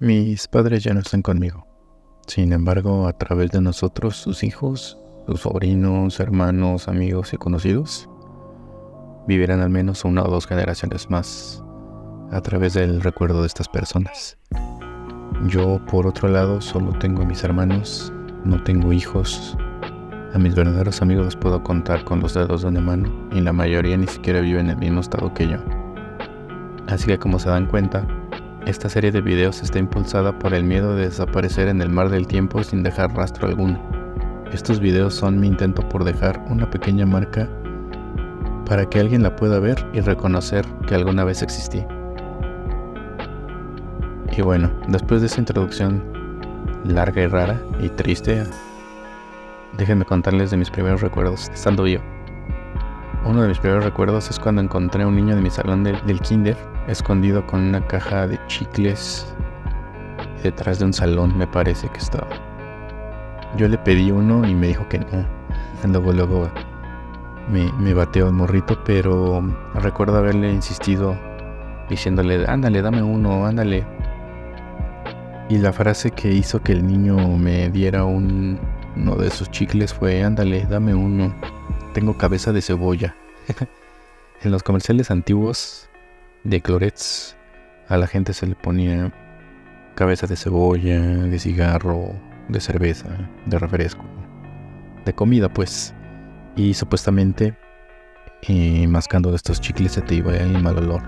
Mis padres ya no están conmigo. Sin embargo, a través de nosotros, sus hijos, sus sobrinos, hermanos, amigos y conocidos, vivirán al menos una o dos generaciones más a través del recuerdo de estas personas. Yo, por otro lado, solo tengo a mis hermanos, no tengo hijos. A mis verdaderos amigos los puedo contar con los dedos de una mano y la mayoría ni siquiera vive en el mismo estado que yo. Así que, como se dan cuenta, esta serie de videos está impulsada por el miedo de desaparecer en el mar del tiempo sin dejar rastro alguno. Estos videos son mi intento por dejar una pequeña marca para que alguien la pueda ver y reconocer que alguna vez existí. Y bueno, después de esta introducción larga y rara y triste, déjenme contarles de mis primeros recuerdos estando vivo. Uno de mis primeros recuerdos es cuando encontré a un niño de mi salón del kinder escondido con una caja de chicles detrás de un salón, me parece que estaba. Yo le pedí uno y me dijo que no. Luego me bateó el morrito, pero recuerdo haberle insistido diciéndole, ándale, dame uno, ándale. Y la frase que hizo que el niño me diera uno de sus chicles fue, ándale, dame uno, tengo cabeza de cebolla. En los comerciales antiguos de Clorets a la gente se le ponía cabeza de cebolla, de cigarro, de cerveza, de refresco, de comida pues, y supuestamente mascando de estos chicles se te iba el mal olor.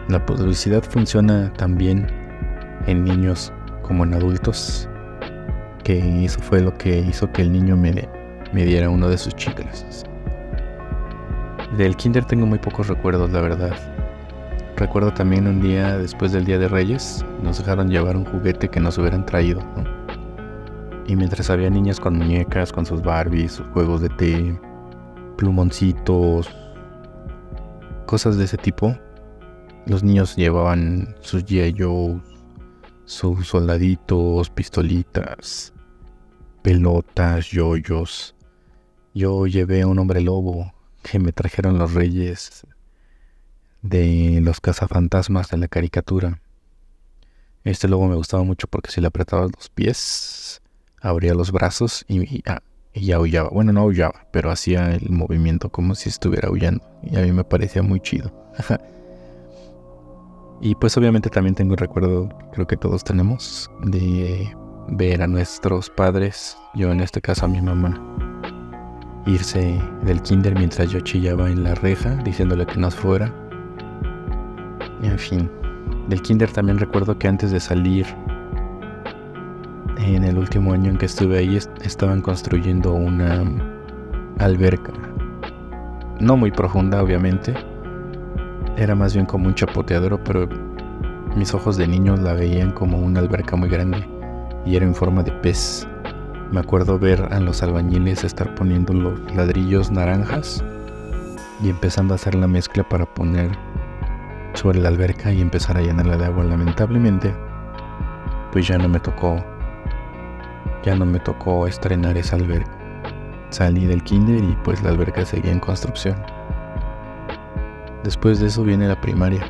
La publicidad funciona también en niños como en adultos, que eso fue lo que hizo que el niño me diera uno de sus chicles. Del kinder tengo muy pocos recuerdos, la verdad. Recuerdo también un día después del Día de Reyes, nos dejaron llevar un juguete que nos hubieran traído, ¿no? Y mientras había niñas con muñecas, con sus Barbies, sus juegos de té, plumoncitos, cosas de ese tipo, los niños llevaban sus G.I. Joes, sus soldaditos, pistolitas, pelotas, yoyos. Yo llevé a un hombre lobo que me trajeron los reyes de los cazafantasmas de la caricatura. Este lobo me gustaba mucho porque si le apretabas los pies, abría los brazos y aullaba. Bueno, no aullaba, pero hacía el movimiento como si estuviera aullando. Y a mí me parecía muy chido. Y pues obviamente también tengo el recuerdo, creo que todos tenemos, de ver a nuestros padres, yo en este caso a mi mamá, irse del kinder mientras yo chillaba en la reja diciéndole que no fuera. En fin, del kinder también recuerdo que antes de salir, en el último año en que estuve ahí, estaban construyendo una alberca. No muy profunda, obviamente. Era más bien como un chapoteadero, pero mis ojos de niño la veían como una alberca muy grande y era en forma de pez. Me acuerdo ver a los albañiles estar poniendo los ladrillos naranjas y empezando a hacer la mezcla para poner sobre la alberca y empezar a llenarla de agua. Lamentablemente, pues ya no me tocó estrenar esa alberca. Salí del kinder y pues la alberca seguía en construcción. Después de eso viene la primaria.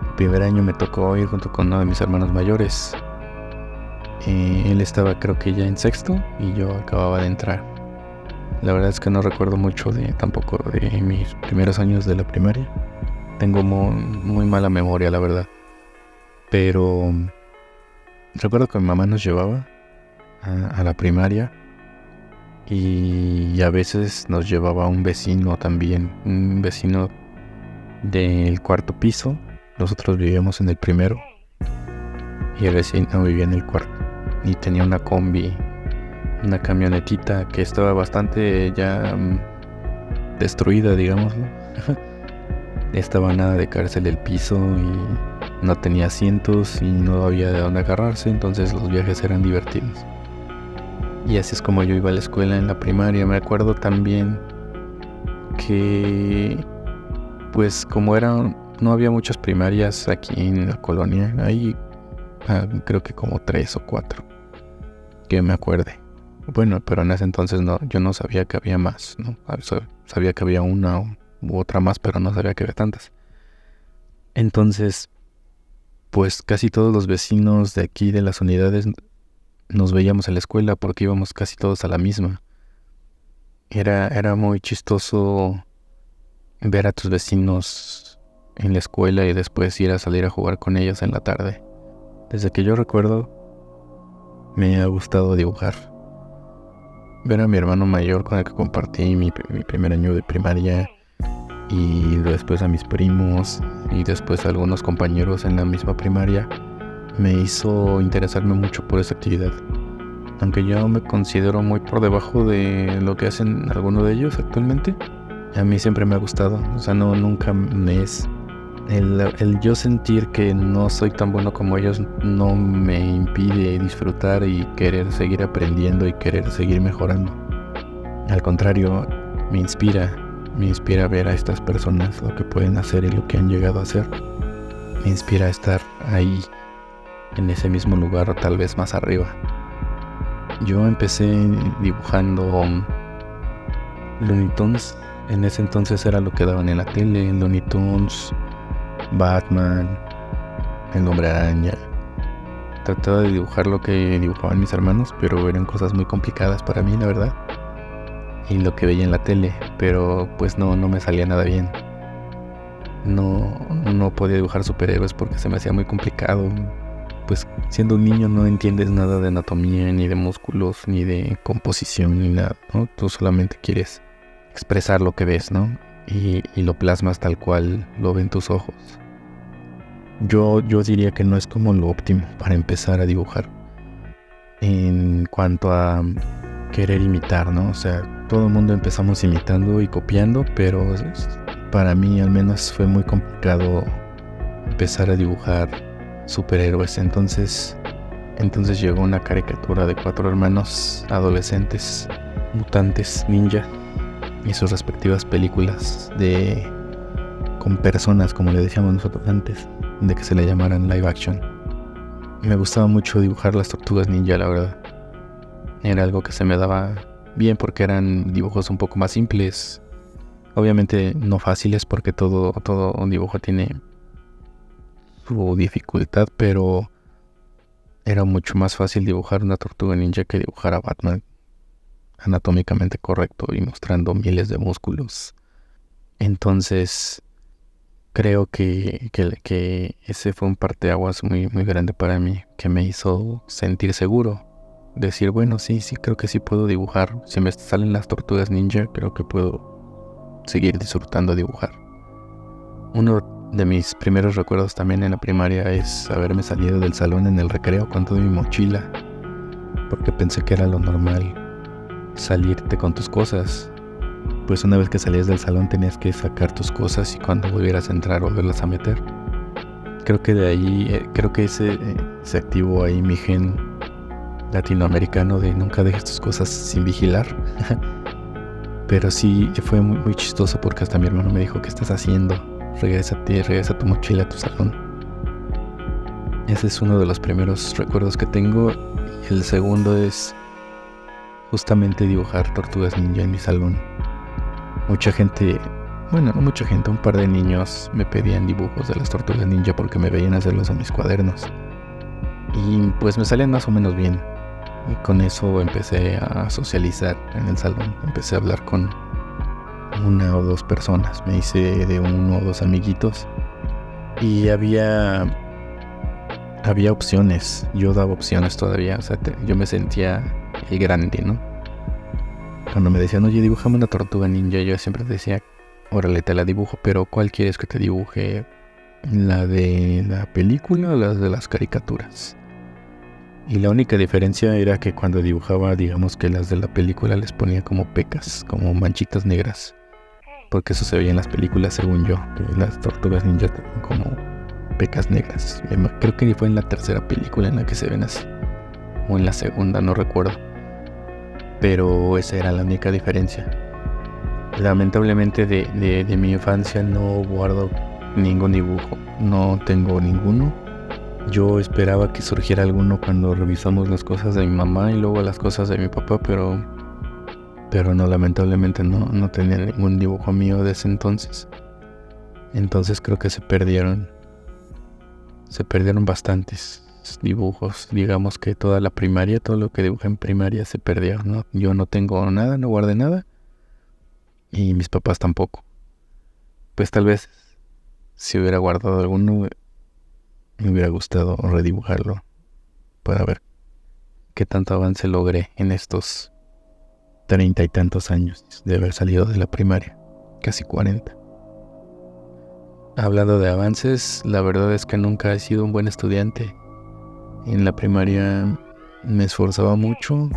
El primer año me tocó ir junto con uno de mis hermanos mayores. Él estaba creo que ya en sexto y yo acababa de entrar. La verdad es que no recuerdo mucho tampoco de mis primeros años de la primaria. Tengo muy mala memoria, la verdad. Pero recuerdo que mi mamá nos llevaba a la primaria y a veces nos llevaba un vecino también, un vecino del cuarto piso. Nosotros vivíamos en el primero y el vecino vivía en el cuarto y tenía una combi, una camionetita que estaba bastante ya destruida, digámoslo. Estaba nada de cárcel el piso y no tenía asientos y no había de dónde agarrarse, entonces los viajes eran divertidos. Y así es como yo iba a la escuela en la primaria. Me acuerdo también que pues como no había muchas primarias aquí en la colonia, ahí creo que como 3 o 4 que me acuerde. Bueno, pero en ese entonces yo no sabía que había más, ¿no? Sabía que había una u otra más, pero no sabía que había tantas. Entonces, pues casi todos los vecinos de aquí de las unidades nos veíamos en la escuela porque íbamos casi todos a la misma. Era muy chistoso ver a tus vecinos en la escuela y después ir a salir a jugar con ellos en la tarde. Desde que yo recuerdo, me ha gustado dibujar. Ver a mi hermano mayor con el que compartí mi primer año de primaria, y después a mis primos y después a algunos compañeros en la misma primaria, me hizo interesarme mucho por esa actividad. Aunque yo me considero muy por debajo de lo que hacen algunos de ellos actualmente, a mí siempre me ha gustado. O sea, nunca me es... El yo sentir que no soy tan bueno como ellos no me impide disfrutar y querer seguir aprendiendo y querer seguir mejorando. Al contrario, me inspira ver a estas personas lo que pueden hacer y lo que han llegado a hacer. Me inspira a estar ahí, en ese mismo lugar o tal vez más arriba. Yo empecé dibujando Looney Tunes. En ese entonces era lo que daban en la tele, Looney Tunes, Batman, el Hombre Araña. Trataba de dibujar lo que dibujaban mis hermanos, pero eran cosas muy complicadas para mí, la verdad. Y lo que veía en la tele, pero pues no me salía nada bien. No podía dibujar superhéroes porque se me hacía muy complicado. Pues siendo un niño no entiendes nada de anatomía, ni de músculos, ni de composición, ni nada, ¿no? Tú solamente quieres expresar lo que ves, ¿no? Y lo plasmas tal cual lo ven tus ojos. Yo diría que no es como lo óptimo para empezar a dibujar en cuanto a querer imitar, ¿no? O sea, todo el mundo empezamos imitando y copiando, pero para mí al menos fue muy complicado empezar a dibujar superhéroes. Entonces llegó una caricatura de 4 hermanos adolescentes, mutantes, ninja, y sus respectivas películas con personas, como le decíamos nosotros antes de que se le llamaran live action. Me gustaba mucho dibujar las tortugas ninja, la verdad. Era algo que se me daba bien porque eran dibujos un poco más simples. Obviamente no fáciles porque todo un dibujo tiene su dificultad, pero era mucho más fácil dibujar una tortuga ninja que dibujar a Batman anatómicamente correcto y mostrando miles de músculos. Entonces creo que ese fue un parteaguas muy, muy grande para mí, que me hizo sentir seguro. Decir, bueno, sí, creo que sí puedo dibujar. Si me salen las tortugas ninja, creo que puedo seguir disfrutando dibujar. Uno de mis primeros recuerdos también en la primaria es haberme salido del salón en el recreo con toda mi mochila, porque pensé que era lo normal salirte con tus cosas. Pues una vez que salías del salón tenías que sacar tus cosas y cuando volvieras a entrar volverlas a meter. Creo que de ahí, se activó ahí mi gen latinoamericano de nunca dejes tus cosas sin vigilar. Pero sí fue muy, muy chistoso porque hasta mi hermano me dijo, ¿qué estás haciendo? Regresa tu mochila a tu salón. Ese es uno de los primeros recuerdos que tengo. Y el segundo es justamente dibujar tortugas ninja en mi salón. Mucha gente, bueno, no mucha gente, un par de niños me pedían dibujos de las tortugas ninja porque me veían hacerlos en mis cuadernos. Y pues me salían más o menos bien. Y con eso empecé a socializar en el salón. Empecé a hablar con 1 o 2 personas. Me hice de 1 o 2 amiguitos. Y había opciones. Yo daba opciones todavía. O sea, yo me sentía el grande, ¿no? Cuando me decían, oye, dibújame una tortuga ninja, yo siempre decía, órale, te la dibujo, pero ¿cuál quieres que te dibuje? ¿La de la película o las de las caricaturas? Y la única diferencia era que cuando dibujaba, digamos que las de la película les ponía como pecas, como manchitas negras. Porque eso se veía en las películas, según yo, que las tortugas ninja tenían como pecas negras. Creo que fue en la tercera película en la que se ven así. O en la segunda, no recuerdo. Pero esa era la única diferencia. Lamentablemente de mi infancia no guardo ningún dibujo. No tengo ninguno. Yo esperaba que surgiera alguno cuando revisamos las cosas de mi mamá y luego las cosas de mi papá, pero no, lamentablemente no tenía ningún dibujo mío de ese entonces. Entonces creo que se perdieron. se perdieron bastantes dibujos. Digamos que toda la primaria, todo lo que dibujé en primaria se perdió, ¿no? Yo no tengo nada, no guardé nada. Y mis papás tampoco. Pues tal vez si hubiera guardado alguno, me hubiera gustado redibujarlo para ver qué tanto avance logré en estos 30 y tantos años de haber salido de la primaria, casi 40. Hablando de avances, la verdad es que nunca he sido un buen estudiante. En la primaria me esforzaba mucho,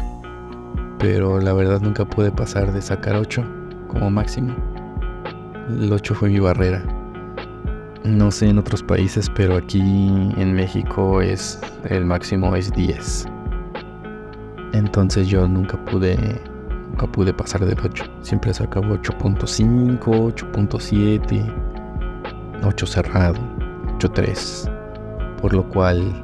pero la verdad nunca pude pasar de sacar 8 como máximo. El 8 fue mi barrera. No sé en otros países, pero aquí en México el máximo es 10. Entonces yo nunca pude pasar del 8. Siempre sacaba 8.5, 8.7, 8 cerrado, 8.3. Por lo cual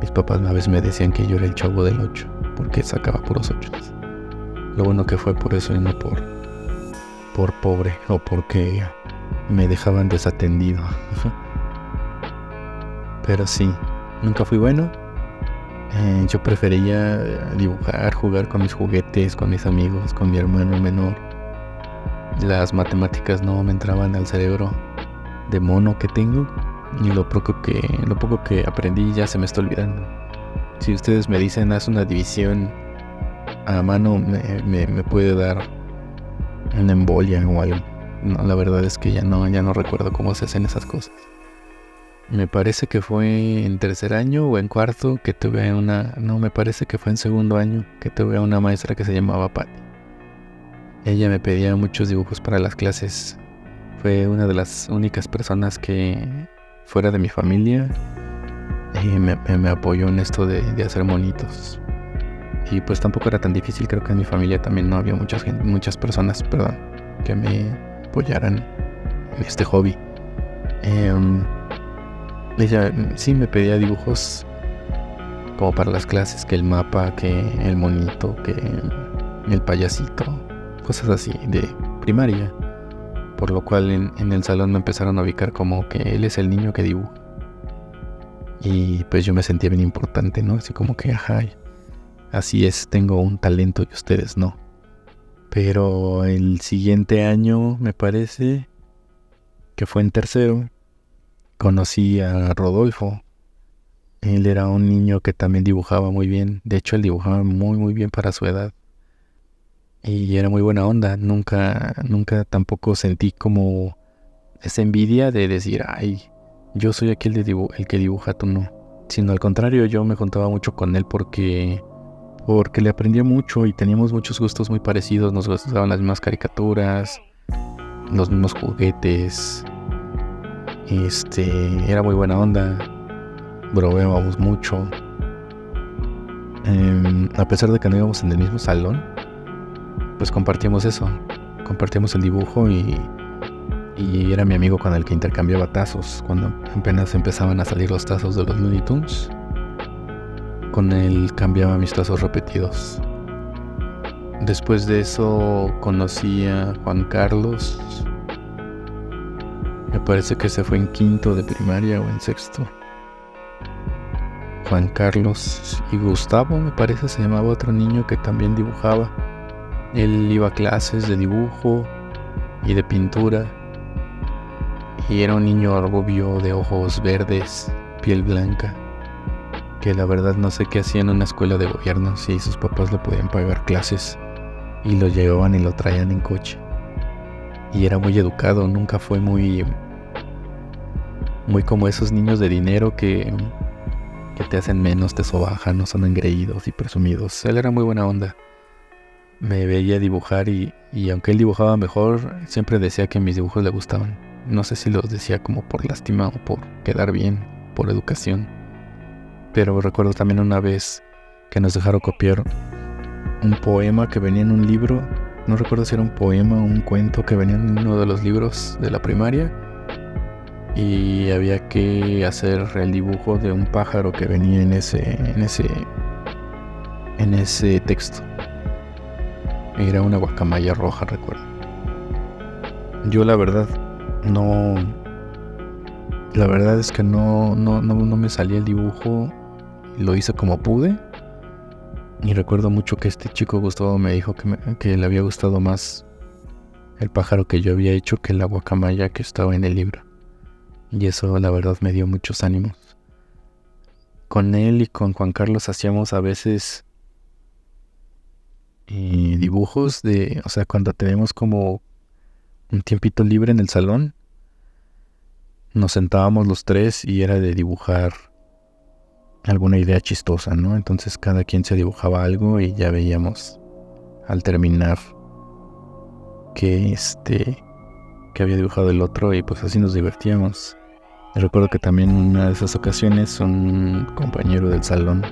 mis papás a veces me decían que yo era el chavo del 8, porque sacaba puros 8. Lo bueno que fue por eso y no por pobre o porque me dejaban desatendido. Pero sí, nunca fui bueno. Yo prefería dibujar, jugar con mis juguetes, con mis amigos, con mi hermano menor. Las matemáticas no me entraban al cerebro de mono que tengo, y lo poco que aprendí ya se me está olvidando. Si ustedes me dicen haz una división a mano, me puede dar una embolia o algo. No, la verdad es que ya no recuerdo cómo se hacen esas cosas. Me parece que fue en tercer año o en cuarto que tuve me parece que fue en segundo año que tuve una maestra que se llamaba Patty. Ella me pedía muchos dibujos para las clases. Fue una de las únicas personas que, fuera de mi familia, me apoyó en esto de hacer monitos. Y pues tampoco era tan difícil, creo que en mi familia también no había muchas personas, que me apoyaran en este hobby. Ella sí me pedía dibujos como para las clases, que el mapa, que el monito, que el payasito, cosas así de primaria. Por lo cual en el salón me empezaron a ubicar como que él es el niño que dibuja. Y pues yo me sentía bien importante, ¿no? Así como que, ajá, así es, tengo un talento y ustedes no. Pero el siguiente año, me parece que fue en tercero, conocí a Rodolfo. Él era un niño que también dibujaba muy bien. De hecho, él dibujaba muy, muy bien para su edad. Y era muy buena onda. Nunca tampoco sentí como esa envidia de decir, ay, yo soy aquel el que dibuja, tú no. Sino al contrario, yo me juntaba mucho con él porque le aprendía mucho y teníamos muchos gustos muy parecidos. Nos gustaban las mismas caricaturas, los mismos juguetes. Era muy buena onda. Bromeábamos mucho. A pesar de que no íbamos en el mismo salón, pues compartíamos eso. Compartíamos el dibujo y era mi amigo con el que intercambiaba tazos. Cuando apenas empezaban a salir los tazos de los Looney Tunes, con él cambiaba mis tazos repetidos. Después de eso conocí a Juan Carlos. Me parece que se fue en quinto de primaria o en sexto. Juan Carlos y Gustavo, me parece, se llamaba otro niño que también dibujaba. Él iba a clases de dibujo y de pintura. Y era un niño rubio de ojos verdes, piel blanca, que la verdad no sé qué hacía en una escuela de gobierno si sus papás le podían pagar clases y lo llevaban y lo traían en coche. Y era muy educado, nunca fue muy como esos niños de dinero que te hacen menos, te sobajan, no son engreídos y presumidos. Él era muy buena onda. Me veía dibujar y aunque él dibujaba mejor, siempre decía que mis dibujos le gustaban. No sé si los decía como por lástima o por quedar bien, por educación. Pero recuerdo también una vez que nos dejaron copiar un poema que venía en un libro. No recuerdo si era un poema o un cuento que venía en uno de los libros de la primaria. Y había que hacer el dibujo de un pájaro que venía en ese texto. Era una guacamaya roja, recuerdo. Yo la verdad no La verdad es que no me salía el dibujo, lo hice como pude. Y recuerdo mucho que este chico Gustavo me dijo que le había gustado más el pájaro que yo había hecho que la guacamaya que estaba en el libro. Y eso la verdad me dio muchos ánimos. Con él y con Juan Carlos hacíamos a veces dibujos o sea, cuando tenemos como un tiempito libre en el salón, nos sentábamos los tres y era de dibujar alguna idea chistosa, ¿no? Entonces cada quien se dibujaba algo y ya veíamos al terminar que había dibujado el otro y pues así nos divertíamos. Recuerdo que también en una de esas ocasiones un compañero del salón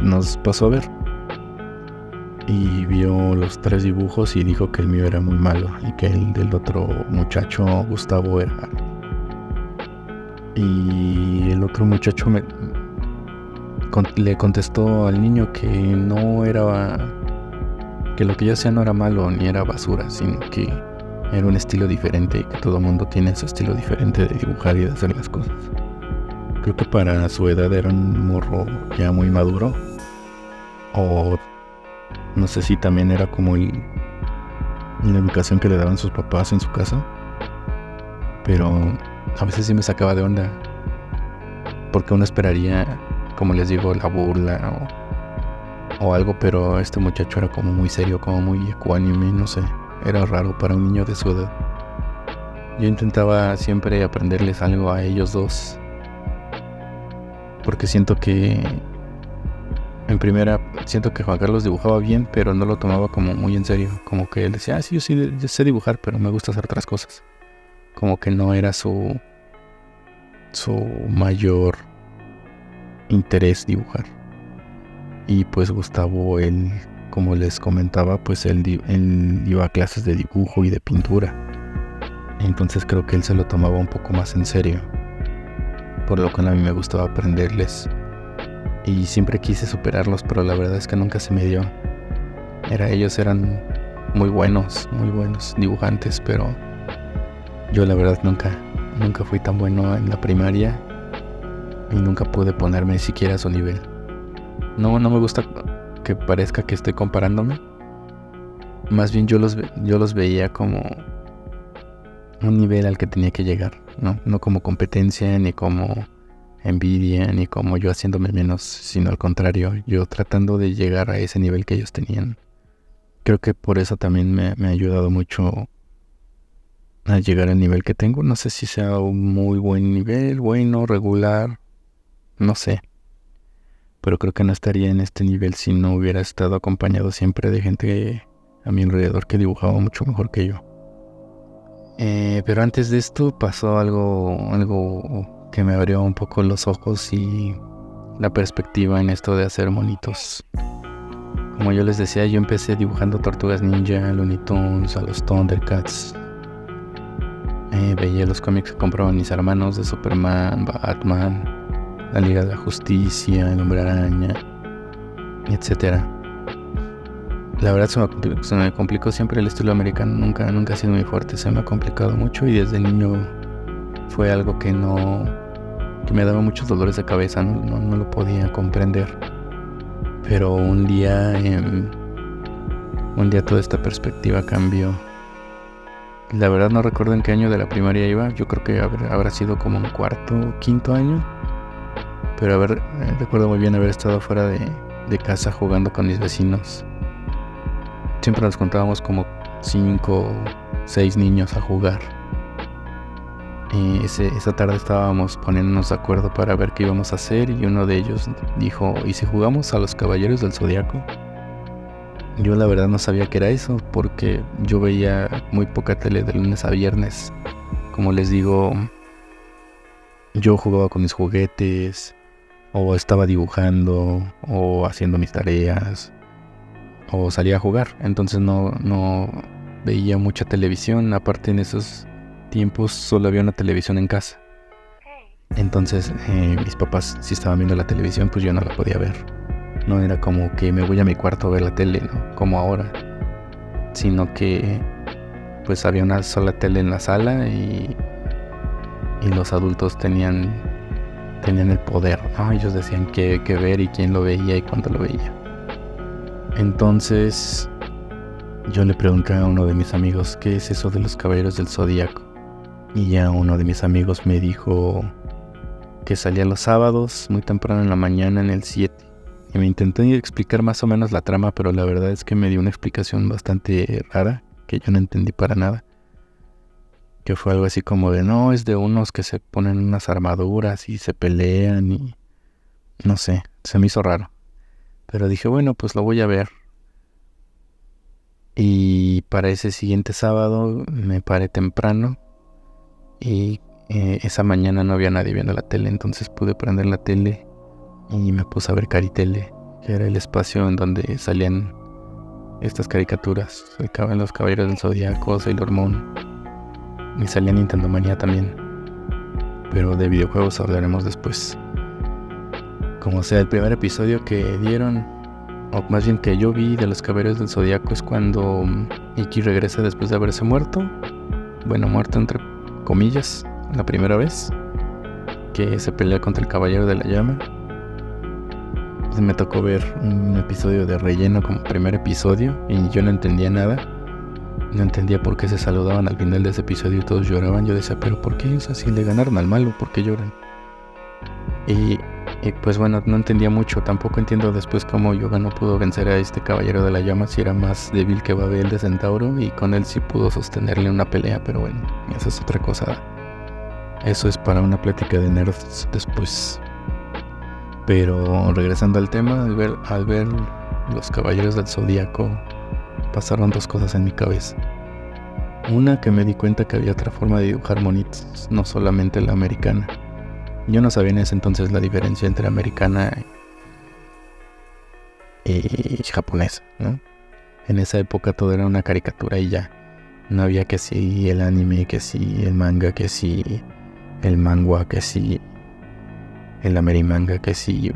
nos pasó a ver y vio los tres dibujos y dijo que el mío era muy malo y que el del otro muchacho, Gustavo, era... Y el otro muchacho le contestó al niño que que lo que yo hacía no era malo ni era basura, sino que era un estilo diferente y que todo el mundo tiene ese estilo diferente de dibujar y de hacer las cosas. Creo que para su edad era un morro ya muy maduro, o no sé si también era como la educación que le daban sus papás en su casa, pero a veces sí me sacaba de onda, porque uno esperaría, como les digo, la burla o algo, pero este muchacho era como muy serio, como muy ecuánime, no sé, era raro para un niño de su edad. Yo intentaba siempre aprenderles algo a ellos dos, porque siento que Juan Carlos dibujaba bien, pero no lo tomaba como muy en serio, como que él decía, sí, yo sé dibujar, pero me gusta hacer otras cosas, como que no era su mayor interés dibujar. Y pues Gustavo, él, como les comentaba, pues él iba a clases de dibujo y de pintura. Entonces creo que él se lo tomaba un poco más en serio, por lo cual a mí me gustaba aprenderles. Y siempre quise superarlos, pero la verdad es que nunca se me dio. Ellos eran muy buenos dibujantes, pero yo la verdad nunca fui tan bueno en la primaria y nunca pude ponerme siquiera a su nivel. No me gusta que parezca que estoy comparándome. Más bien yo los veía como un nivel al que tenía que llegar, ¿no? No como competencia, ni como envidia, ni como yo haciéndome menos, sino al contrario, yo tratando de llegar a ese nivel que ellos tenían. Creo que por eso también me ha ayudado mucho a llegar al nivel que tengo. No sé si sea un muy buen nivel, bueno, regular, no sé. Pero creo que no estaría en este nivel si no hubiera estado acompañado siempre de gente a mi alrededor que dibujaba mucho mejor que yo. Pero antes de esto pasó algo que me abrió un poco los ojos y la perspectiva en esto de hacer monitos. Como yo les decía, yo empecé dibujando Tortugas Ninja, Looney Tunes, a los Thundercats. Veía los cómics que compraban mis hermanos de Superman, Batman, la Liga de la Justicia, el Hombre Araña, etc. La verdad se me complicó siempre el estilo americano, nunca ha sido muy fuerte, se me ha complicado mucho y desde niño fue algo que me daba muchos dolores de cabeza, no lo podía comprender. Pero un día toda esta perspectiva cambió. La verdad no recuerdo en qué año de la primaria iba, yo creo que habrá sido como un cuarto o quinto año. Pero recuerdo muy bien haber estado fuera de casa jugando con mis vecinos. Siempre nos contábamos como 5 o 6 niños a jugar. Esa tarde estábamos poniéndonos de acuerdo para ver qué íbamos a hacer y uno de ellos dijo, ¿y si jugamos a los Caballeros del Zodiaco? Yo la verdad no sabía qué era eso porque yo veía muy poca tele de lunes a viernes. Como les digo, yo jugaba con mis juguetes, o estaba dibujando, o haciendo mis tareas, o salía a jugar. Entonces no veía mucha televisión. Aparte, en esos tiempos solo había una televisión en casa. Entonces mis papás, si estaban viendo la televisión, pues yo no la podía ver. No era como que me voy a mi cuarto a ver la tele, ¿no? Como ahora. Sino que pues había una sola tele en la sala y y los adultos tenían el poder, ¿no? Ellos decían qué ver y quién lo veía y cuándo lo veía. Entonces yo le pregunté a uno de mis amigos, ¿qué es eso de los Caballeros del Zodíaco? Y ya uno de mis amigos me dijo que salía los sábados muy temprano en la mañana en el 7. Y me intenté explicar más o menos la trama, pero la verdad es que me dio una explicación bastante rara, que yo no entendí para nada. Que fue algo así como de, no, es de unos que se ponen unas armaduras y se pelean y... no sé, se me hizo raro. Pero dije, bueno, pues lo voy a ver. Y para ese siguiente sábado me paré temprano y esa mañana no había nadie viendo la tele, entonces pude prender la tele y me puse a ver Caritele, que era el espacio en donde salían estas caricaturas. Salían los Caballeros del Zodíaco, Sailor Moon, y salía Nintendo Manía también. Pero de videojuegos hablaremos después. Como sea, el primer episodio que dieron, o más bien que yo vi de los Caballeros del Zodíaco, es cuando Ikki regresa después de haberse muerto. Bueno, muerto entre comillas, la primera vez que se pelea contra el Caballero de la Llama. Entonces me tocó ver un episodio de relleno como primer episodio y yo no entendía nada. No entendía por qué se saludaban al final de ese episodio y todos lloraban. Yo decía, pero ¿por qué? O sea, si le ganaron al malo, ¿por qué lloran? Y pues bueno, no entendía mucho. Tampoco entiendo después cómo Yoga no pudo vencer a este Caballero de la Llama, si era más débil que Babel de Centauro, y con él sí pudo sostenerle una pelea. Pero bueno, eso es otra cosa. Eso es para una plática de nerds después. Pero regresando al tema, al ver los Caballeros del Zodíaco, pasaron dos cosas en mi cabeza. Una, que me di cuenta que había otra forma de dibujar monitos, no solamente la americana. Yo no sabía en ese entonces la diferencia entre americana y japonesa, ¿no? En esa época todo era una caricatura y ya. No había que si el anime, que si el manga, que si el manga, que si el amerimanga, que si...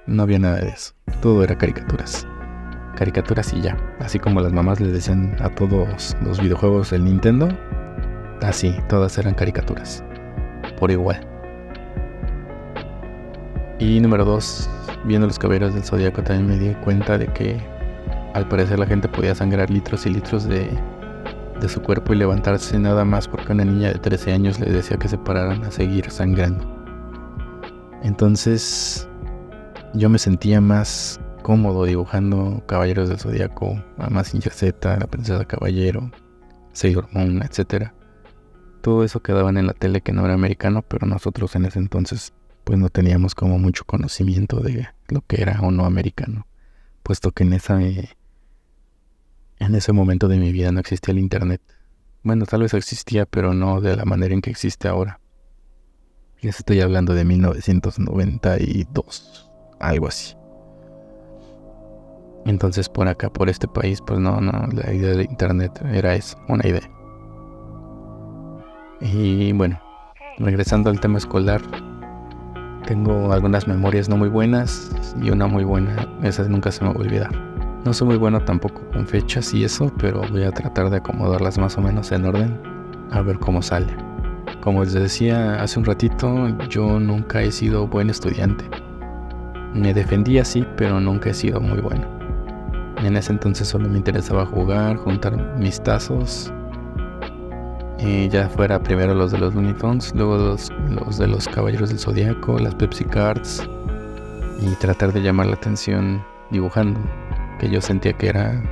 no había nada de eso. Todo era caricaturas. Caricaturas y ya. Así como las mamás le decían a todos los videojuegos del Nintendo, así, todas eran caricaturas. Por igual. Y número 2, viendo los Caballeros del Zodíaco también me di cuenta de que al parecer la gente podía sangrar litros y litros de su cuerpo y levantarse nada más porque una niña de 13 años le decía que se pararan a seguir sangrando. Entonces yo me sentía más cómodo dibujando Caballeros del Zodíaco, a Mazinger Z, la Princesa Caballero, Sailor Moon, etc. Todo eso quedaban en la tele que no era americano, pero nosotros en ese entonces pues no teníamos como mucho conocimiento de lo que era o no americano, puesto que en ese momento de mi vida no existía el internet. Bueno, tal vez existía, pero no de la manera en que existe ahora. Y eso estoy hablando de 1992, algo así. Entonces por acá, por este país, pues no, la idea de internet era eso, una idea. Y bueno, regresando al tema escolar, tengo algunas memorias no muy buenas y una muy buena, esa nunca se me va a olvidar. No soy muy bueno tampoco con fechas y eso, pero voy a tratar de acomodarlas más o menos en orden, a ver cómo sale. Como les decía hace un ratito, yo nunca he sido buen estudiante. Me defendía sí, pero nunca he sido muy bueno. En ese entonces solo me interesaba jugar, juntar mis tazos. Ya fuera primero los de los Looney Tunes, luego los de los Caballeros del Zodíaco, las Pepsi Cards, y tratar de llamar la atención dibujando, que yo sentía que era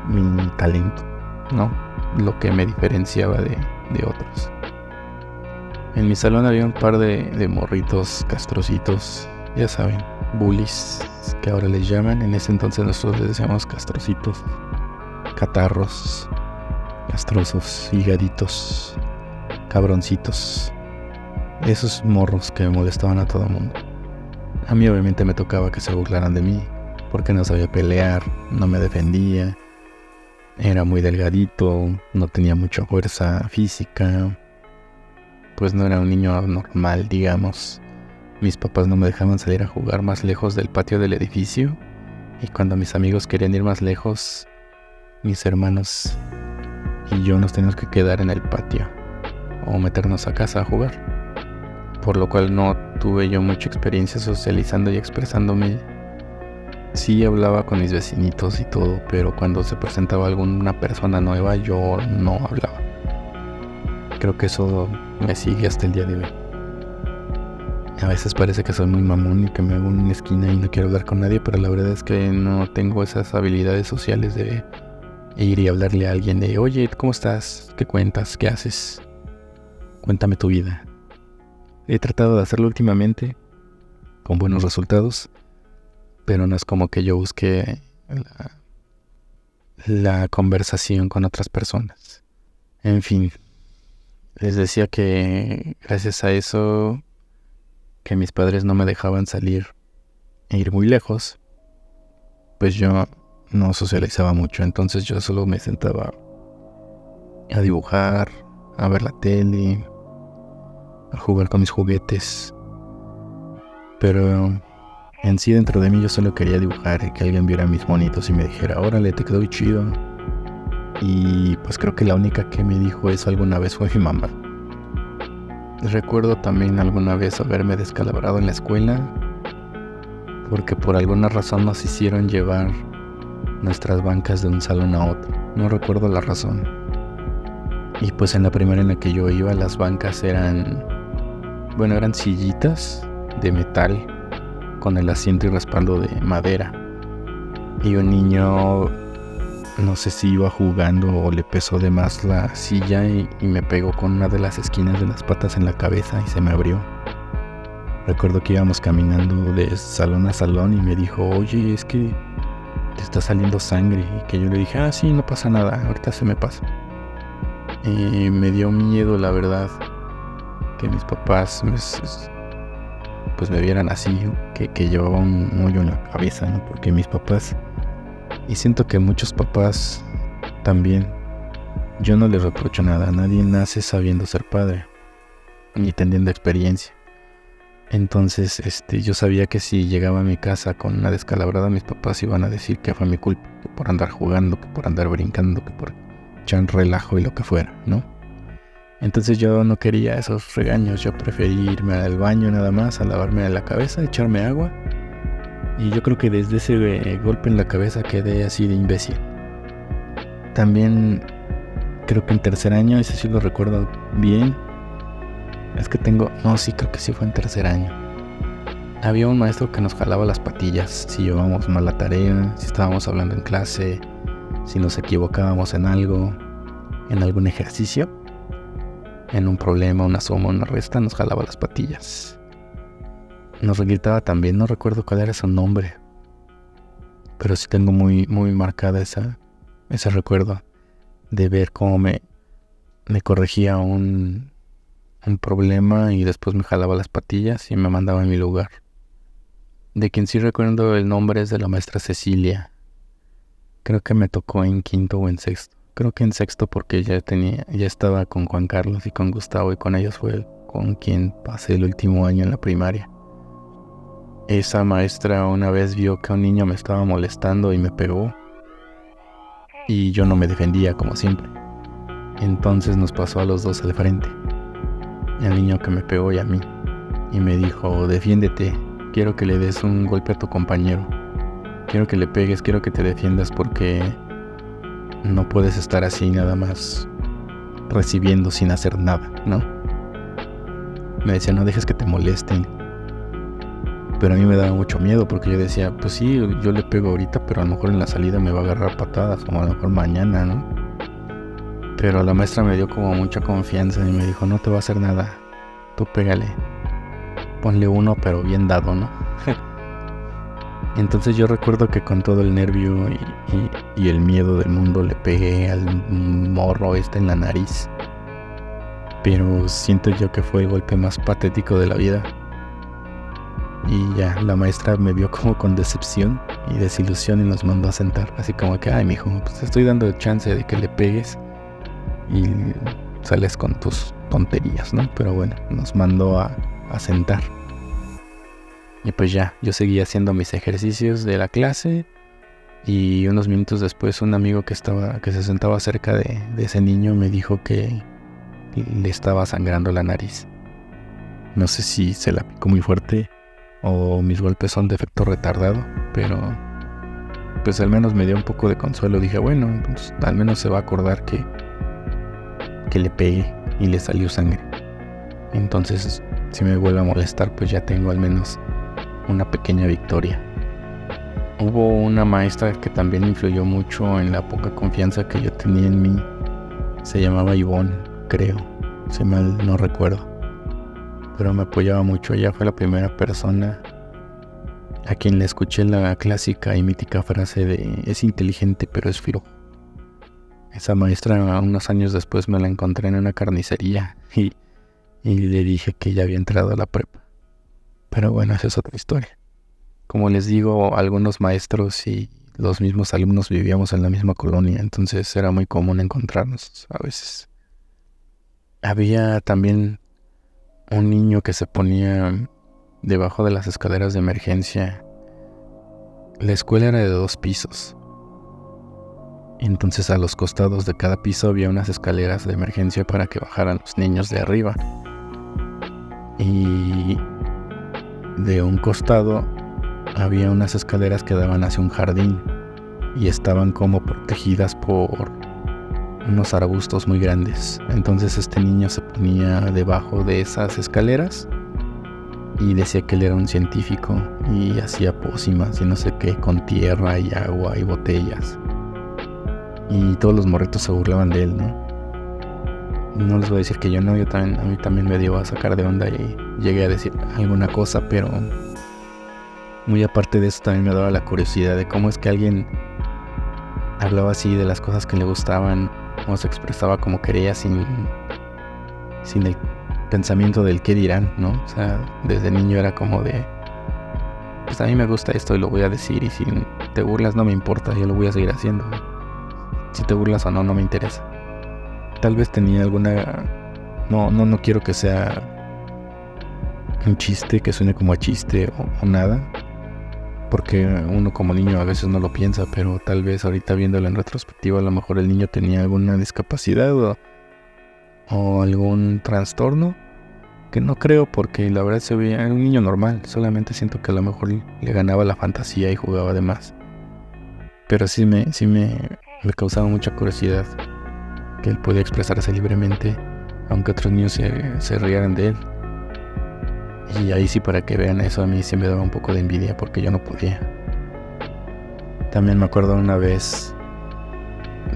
mi talento, ¿no? Lo que me diferenciaba de otros. En mi salón había un par de morritos castrocitos, ya saben, bullies, que ahora les llaman. En ese entonces nosotros les decíamos castrocitos, catarros, castrosos, higaditos, cabroncitos. Esos morros que molestaban a todo el mundo. A mí obviamente me tocaba que se burlaran de mí, porque no sabía pelear, no me defendía, era muy delgadito, no tenía mucha fuerza física, pues no era un niño normal, digamos. Mis papás no me dejaban salir a jugar más lejos del patio del edificio, y cuando mis amigos querían ir más lejos, mis hermanos y yo nos teníamos que quedar en el patio, o meternos a casa a jugar. Por lo cual no tuve yo mucha experiencia socializando y expresándome. Sí hablaba con mis vecinitos y todo, pero cuando se presentaba alguna persona nueva yo no hablaba. Creo que eso me sigue hasta el día de hoy. A veces parece que soy muy mamón y que me hago en una esquina y no quiero hablar con nadie, pero la verdad es que no tengo esas habilidades sociales de ir y hablarle a alguien de, oye, ¿cómo estás? ¿Qué cuentas? ¿Qué haces? Cuéntame tu vida. He tratado de hacerlo últimamente, con buenos resultados, pero no es como que yo busque la conversación con otras personas. En fin, les decía que gracias a eso, que mis padres no me dejaban salir e ir muy lejos, pues yo no socializaba mucho. Entonces yo solo me sentaba a dibujar, a ver la tele, a jugar con mis juguetes. Pero en sí dentro de mí yo solo quería dibujar y que alguien viera mis monitos y me dijera, órale, te quedó chido. Y pues creo que la única que me dijo eso alguna vez fue mi mamá. Recuerdo también alguna vez haberme descalabrado en la escuela porque por alguna razón nos hicieron llevar nuestras bancas de un salón a otro. No recuerdo la razón. Y pues en la primaria en la que yo iba, las bancas eran sillitas de metal con el asiento y respaldo de madera. Y un niño, no sé si iba jugando o le pesó de más la silla y me pegó con una de las esquinas de las patas en la cabeza y se me abrió. Recuerdo que íbamos caminando de salón a salón y me dijo, oye, es que te está saliendo sangre. Y que yo le dije, sí, no pasa nada, ahorita se me pasa. Y me dio miedo, la verdad, que mis papás pues me vieran así, que llevaba un hoyo en la cabeza, ¿no? Porque mis papás, y siento que muchos papás también, yo no les reprocho nada, nadie nace sabiendo ser padre, ni teniendo experiencia. Entonces, yo sabía que si llegaba a mi casa con una descalabrada, mis papás iban a decir que fue mi culpa, que por andar jugando, que por andar brincando, que por echar relajo y lo que fuera, ¿no? Entonces yo no quería esos regaños, yo preferí irme al baño nada más, a lavarme la cabeza, echarme agua. Y yo creo que desde ese golpe en la cabeza quedé así de imbécil. También creo que en tercer año, ese sí lo recuerdo bien. Creo que sí fue en tercer año. Había un maestro que nos jalaba las patillas si llevábamos mal la tarea, si estábamos hablando en clase, si nos equivocábamos en algo, en algún ejercicio, en un problema, una suma, una resta, nos jalaba las patillas. Nos gritaba también, no recuerdo cuál era su nombre, pero sí tengo muy, muy marcada ese recuerdo de ver cómo me corregía un problema y después me jalaba las patillas y me mandaba en mi lugar. De quien sí recuerdo el nombre es de la maestra Cecilia. Creo que me tocó en quinto o en sexto. Creo que en sexto porque ya estaba con Juan Carlos y con Gustavo y con ellos fue con quien pasé el último año en la primaria. Esa maestra una vez vio que un niño me estaba molestando y me pegó. Y yo no me defendía como siempre. Entonces nos pasó a los dos al frente. El niño que me pegó y a mí. Y me dijo, defiéndete, quiero que le des un golpe a tu compañero. Quiero que le pegues, quiero que te defiendas porque no puedes estar así nada más recibiendo sin hacer nada, ¿no? Me decía, no dejes que te molesten. Pero a mí me daba mucho miedo porque yo decía, pues sí, yo le pego ahorita, pero a lo mejor en la salida me va a agarrar patadas, como a lo mejor mañana, ¿no? Pero la maestra me dio como mucha confianza y me dijo, no te va a hacer nada, tú pégale, ponle uno pero bien dado, ¿no? Entonces yo recuerdo que con todo el nervio y el miedo del mundo le pegué al morro en la nariz. Pero siento yo que fue el golpe más patético de la vida. Y ya, la maestra me vio como con decepción y desilusión y nos mandó a sentar. Así como que, ay, mijo, pues te estoy dando chance de que le pegues y sales con tus tonterías, ¿no? Pero bueno, nos mandó a sentar. Y pues ya, yo seguía haciendo mis ejercicios de la clase y unos minutos después un amigo que se sentaba cerca de ese niño me dijo que le estaba sangrando la nariz. No sé si se la picó muy fuerte o mis golpes son de efecto retardado, pero pues al menos me dio un poco de consuelo. Dije, bueno, pues al menos se va a acordar que le pegué y le salió sangre. Entonces, si me vuelve a molestar, pues ya tengo al menos una pequeña victoria. Hubo una maestra que también influyó mucho en la poca confianza que yo tenía en mí. Se llamaba Ivonne, creo, si mal no recuerdo. Pero me apoyaba mucho. Ella fue la primera persona a quien le escuché la clásica y mítica frase de es inteligente pero es flojo. Esa maestra unos años después me la encontré en una carnicería y le dije que ya había entrado a la prepa. Pero bueno, esa es otra historia. Como les digo, algunos maestros y los mismos alumnos vivíamos en la misma colonia, entonces era muy común encontrarnos a veces. Había también un niño que se ponía debajo de las escaleras de emergencia. La escuela era de 2 pisos. Entonces a los costados de cada piso había unas escaleras de emergencia para que bajaran los niños de arriba. Y de un costado había unas escaleras que daban hacia un jardín y estaban como protegidas por unos arbustos muy grandes. Entonces este niño se ponía debajo de esas escaleras y decía que él era un científico y hacía pócimas y no sé qué con tierra y agua y botellas. Y todos los morritos se burlaban de él, ¿no? No les voy a decir que yo no, a mí también me dio a sacar de onda y llegué a decir alguna cosa, pero muy aparte de eso también me daba la curiosidad de cómo es que alguien hablaba así de las cosas que le gustaban o se expresaba como quería sin el pensamiento del qué dirán, ¿no? O sea, desde niño era como de pues a mí me gusta esto y lo voy a decir y si te burlas no me importa, yo lo voy a seguir haciendo. Si te burlas o no, no me interesa. Tal vez tenía alguna... No quiero que sea un chiste, que suene como a chiste o nada, porque uno como niño a veces no lo piensa, pero tal vez ahorita viéndolo en retrospectiva a lo mejor el niño tenía alguna discapacidad o algún trastorno, que no creo porque la verdad se veía un niño normal, solamente siento que a lo mejor le ganaba la fantasía y jugaba de más. Pero sí me causaba mucha curiosidad que él podía expresarse libremente, aunque otros niños se rieran de él. Y ahí sí, para que vean eso, a mí sí me daba un poco de envidia porque yo no podía. También me acuerdo una vez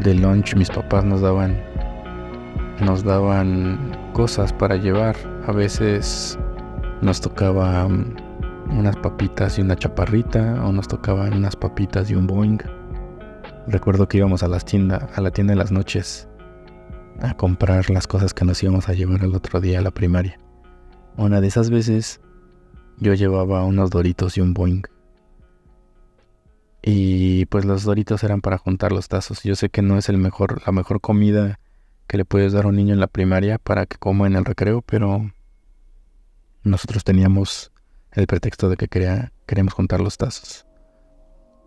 de lunch, mis papás nos daban cosas para llevar. A veces nos tocaba unas papitas y una chaparrita, o nos tocaban unas papitas y un Boing. Recuerdo que íbamos a la tienda en las noches a comprar las cosas que nos íbamos a llevar el otro día a la primaria. Una de esas veces yo llevaba unos Doritos y un Boing. Y pues los Doritos eran para juntar los tazos. Yo sé que no es la mejor comida que le puedes dar a un niño en la primaria para que coma en el recreo, pero nosotros teníamos el pretexto de que queríamos juntar los tazos.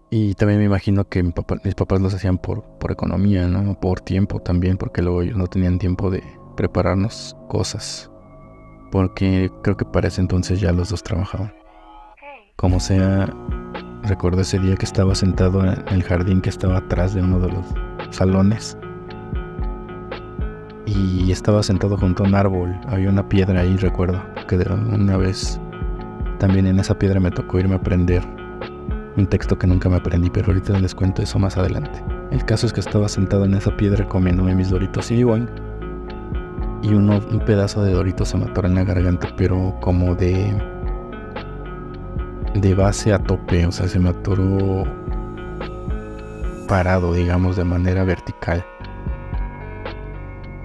Y también me imagino que mis papás los hacían por economía, ¿no? Por tiempo también, porque luego ellos no tenían tiempo de prepararnos cosas. Porque creo que para ese entonces ya los dos trabajaban. Como sea, recuerdo ese día que estaba sentado en el jardín que estaba atrás de uno de los salones. Y estaba sentado junto a un árbol. Había una piedra ahí, recuerdo. Que una vez también en esa piedra me tocó irme a aprender un texto que nunca me aprendí, pero ahorita les cuento eso más adelante. El caso es que estaba sentado en esa piedra comiéndome mis Doritos y mi Boing. Y un pedazo de Dorito se me atoró en la garganta, pero como de base a tope, o sea, se me atoró parado, digamos, de manera vertical.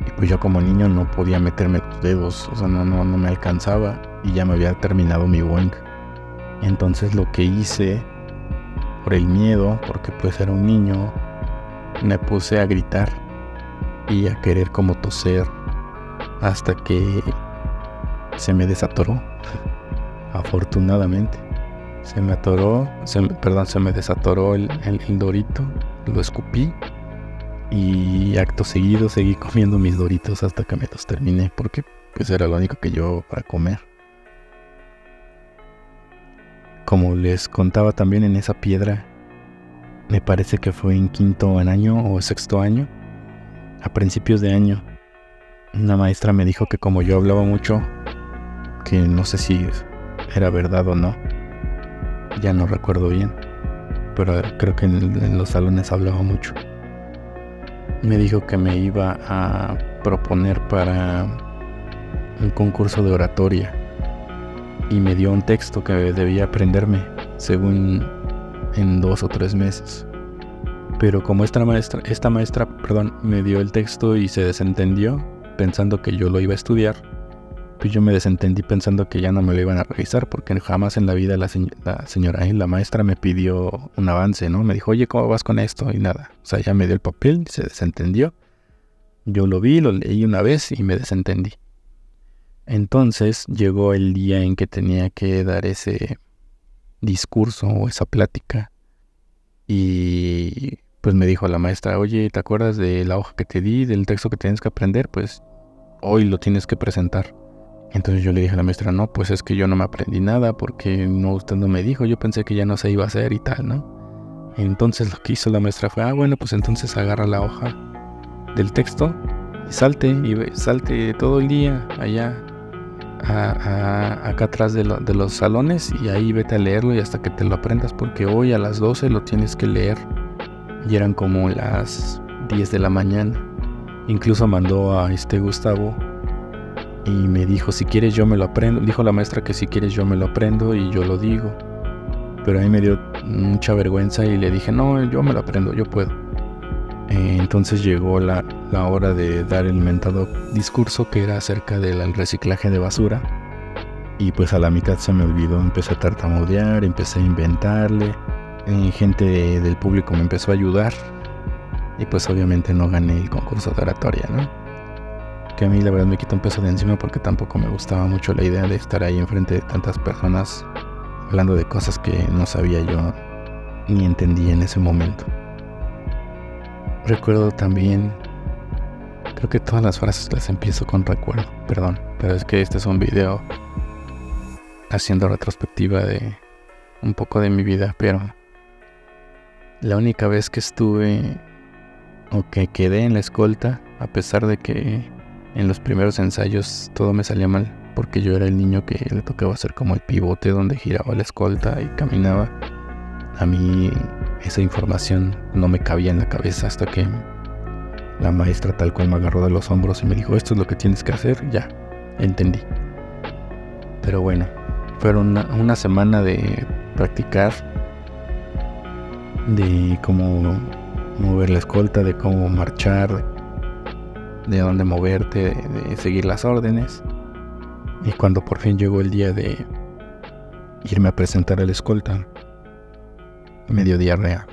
Y pues yo como niño no podía meterme los dedos, o sea, no me alcanzaba y ya me había terminado mi Boing. Entonces lo que hice, por el miedo, porque pues era un niño, me puse a gritar y a querer como toser hasta que se me desatoró. Afortunadamente se me desatoró el Dorito, lo escupí Y acto seguido seguí comiendo mis Doritos hasta que me los terminé, porque pues era lo único que yo para comer. Como les contaba también, en esa piedra, me parece que fue en quinto año o sexto año, a principios de año, una maestra me dijo que como yo hablaba mucho, que no sé si era verdad o no, ya no recuerdo bien, pero creo que en los salones hablaba mucho. Me dijo que me iba a proponer para un concurso de oratoria y me dio un texto que debía aprenderme, según en 2 o 3 meses. Pero como esta maestra, me dio el texto y se desentendió pensando que yo lo iba a estudiar, pues yo me desentendí pensando que ya no me lo iban a revisar, porque jamás en la vida la maestra me pidió un avance, ¿no? Me dijo, oye, ¿cómo vas con esto? Y nada, o sea, ya me dio el papel, se desentendió. Yo lo vi, lo leí una vez y me desentendí. Entonces llegó el día en que tenía que dar ese discurso o esa plática y pues me dijo la maestra, oye, ¿te acuerdas de la hoja que te di, del texto que tienes que aprender? Pues hoy lo tienes que presentar. Entonces yo le dije a la maestra, no, pues es que yo no me aprendí nada porque no, usted no me dijo, yo pensé que ya no se iba a hacer y tal, ¿no? Entonces lo que hizo la maestra fue, bueno, pues entonces agarra la hoja del texto y salte todo el día allá acá atrás de los salones y ahí vete a leerlo y hasta que te lo aprendas, porque hoy a las 12 lo tienes que leer. Y eran como las 10 de la mañana. Incluso mandó a Gustavo y me dijo, si quieres yo me lo aprendo. Dijo la maestra que si quieres yo me lo aprendo y yo lo digo. Pero a mí me dio mucha vergüenza y le dije, no, yo me lo aprendo, yo puedo. Entonces llegó la hora de dar el mentado discurso, que era acerca del reciclaje de basura. Y pues a la mitad se me olvidó, empecé a tartamudear, empecé a inventarle. Gente del público me empezó a ayudar. Y pues obviamente no gané el concurso de oratoria, ¿no? Que a mí la verdad me quitó un peso de encima porque tampoco me gustaba mucho la idea de estar ahí enfrente de tantas personas hablando de cosas que no sabía yo ni entendí en ese momento. Recuerdo también, creo que todas las frases las empiezo con recuerdo, perdón, pero es que este es un video haciendo retrospectiva de un poco de mi vida, pero la única vez que estuve o que quedé en la escolta, a pesar de que en los primeros ensayos todo me salía mal, porque yo era el niño que le tocaba hacer como el pivote donde giraba la escolta y caminaba, a mí esa información no me cabía en la cabeza hasta que la maestra tal cual me agarró de los hombros y me dijo, esto es lo que tienes que hacer, ya, entendí. Pero bueno, fueron una semana de practicar, de cómo mover la escolta, de cómo marchar, de dónde moverte, de seguir las órdenes. Y cuando por fin llegó el día de irme a presentar a la escolta, me dio diarrea.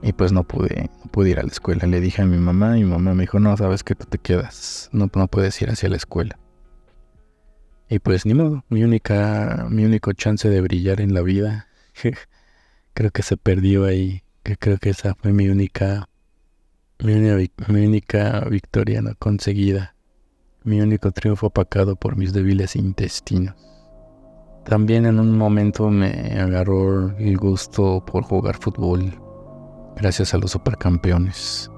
Y pues no pude ir a la escuela. Le dije a mi mamá y mi mamá me dijo, no, sabes que tú te quedas, no puedes ir hacia la escuela. Y pues ni modo, mi único chance de brillar en la vida, creo que se perdió ahí. Creo que esa fue mi única victoria no conseguida, mi único triunfo opacado por mis débiles intestinos. También en un momento me agarró el gusto por jugar fútbol, gracias a los supercampeones.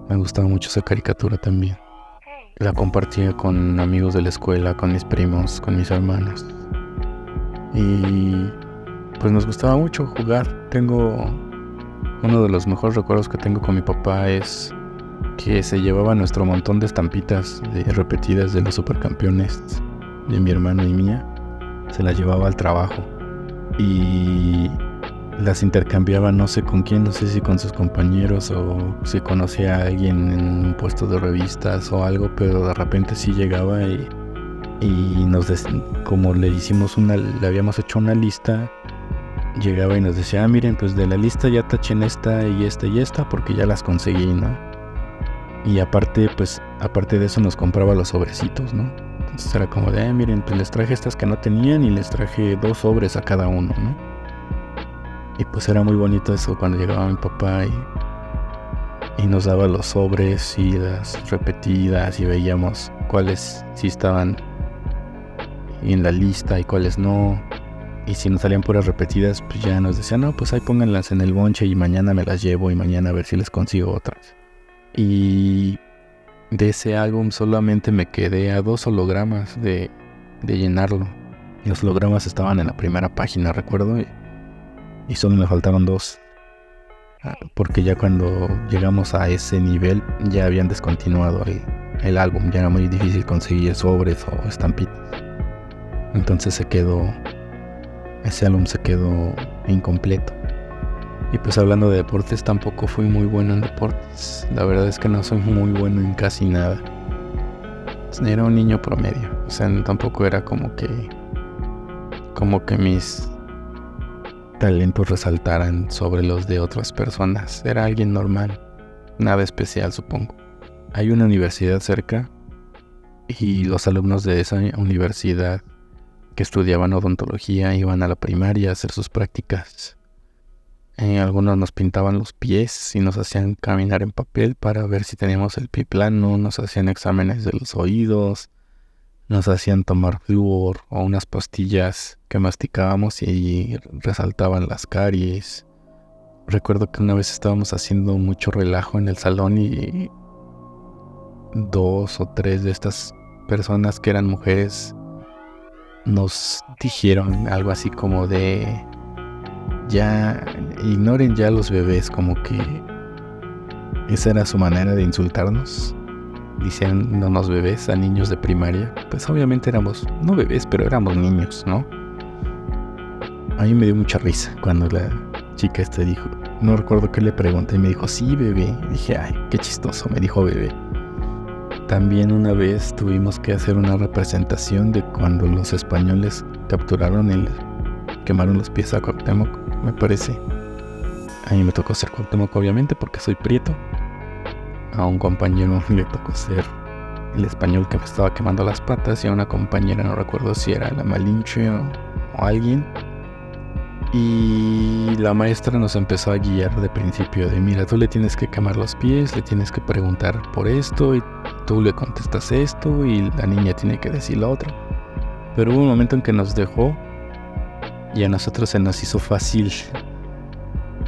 Me gustaba mucho esa caricatura también. La compartía con amigos de la escuela, con mis primos, con mis hermanos. Y pues nos gustaba mucho jugar. Uno de los mejores recuerdos que tengo con mi papá es que se llevaba nuestro montón de estampitas repetidas de los supercampeones, de mi hermano y mía. Se las llevaba al trabajo y las intercambiaba no sé con quién, no sé si con sus compañeros o si conocía a alguien en un puesto de revistas o algo, pero de repente sí llegaba y como le habíamos hecho una lista, llegaba y nos decía, miren, pues de la lista ya tachen esta y esta porque ya las conseguí, ¿no? Y aparte de eso nos compraba los sobrecitos, ¿no? Entonces era como de, miren, pues les traje estas que no tenían y les traje 2 sobres a cada uno, ¿no? Y pues era muy bonito eso cuando llegaba mi papá y nos daba los sobres y las repetidas y veíamos cuáles sí estaban en la lista y cuáles no. Y si nos salían puras repetidas, pues ya nos decían, no, pues ahí pónganlas en el bonche y mañana me las llevo y mañana a ver si les consigo otras. Y de ese álbum solamente me quedé a 2 hologramas de llenarlo. Los hologramas estaban en la primera página, recuerdo, y solo me faltaron 2. Porque ya cuando llegamos a ese nivel ya habían descontinuado el álbum. Ya era muy difícil conseguir sobres o estampitas. Entonces ese álbum se quedó incompleto. Y pues hablando de deportes, tampoco fui muy bueno en deportes. La verdad es que no soy muy bueno en casi nada. Era un niño promedio. O sea, tampoco era como que mis talentos resaltaran sobre los de otras personas. Era alguien normal. Nada especial, supongo. Hay una universidad cerca y los alumnos de esa universidad que estudiaban odontología iban a la primaria a hacer sus prácticas. Algunos nos pintaban los pies y nos hacían caminar en papel para ver si teníamos el pie plano, nos hacían exámenes de los oídos, nos hacían tomar flúor o unas pastillas que masticábamos y resaltaban las caries. Recuerdo que una vez estábamos haciendo mucho relajo en el salón y 2 o 3 de estas personas que eran mujeres nos dijeron algo así como de ya ignoren ya a los bebés, como que esa era su manera de insultarnos, diciéndonos bebés a niños de primaria. Pues obviamente éramos, no bebés, pero éramos niños, ¿no? A mí me dio mucha risa cuando la chica dijo, no recuerdo qué le pregunté, y me dijo, sí, bebé. Y dije, ay, qué chistoso, me dijo bebé. También una vez tuvimos que hacer una representación de cuando los españoles quemaron los pies a Cuauhtémoc, me parece. A mí me tocó ser Cuauhtémoc, obviamente, porque soy prieto. A un compañero le tocó ser el español que me estaba quemando las patas, y a una compañera, no recuerdo si era la Malinche o alguien. Y la maestra nos empezó a guiar de principio de, mira, tú le tienes que quemar los pies, le tienes que preguntar por esto, y tú le contestas esto, y la niña tiene que decir lo otro. Pero hubo un momento en que nos dejó, y a nosotros se nos hizo fácil,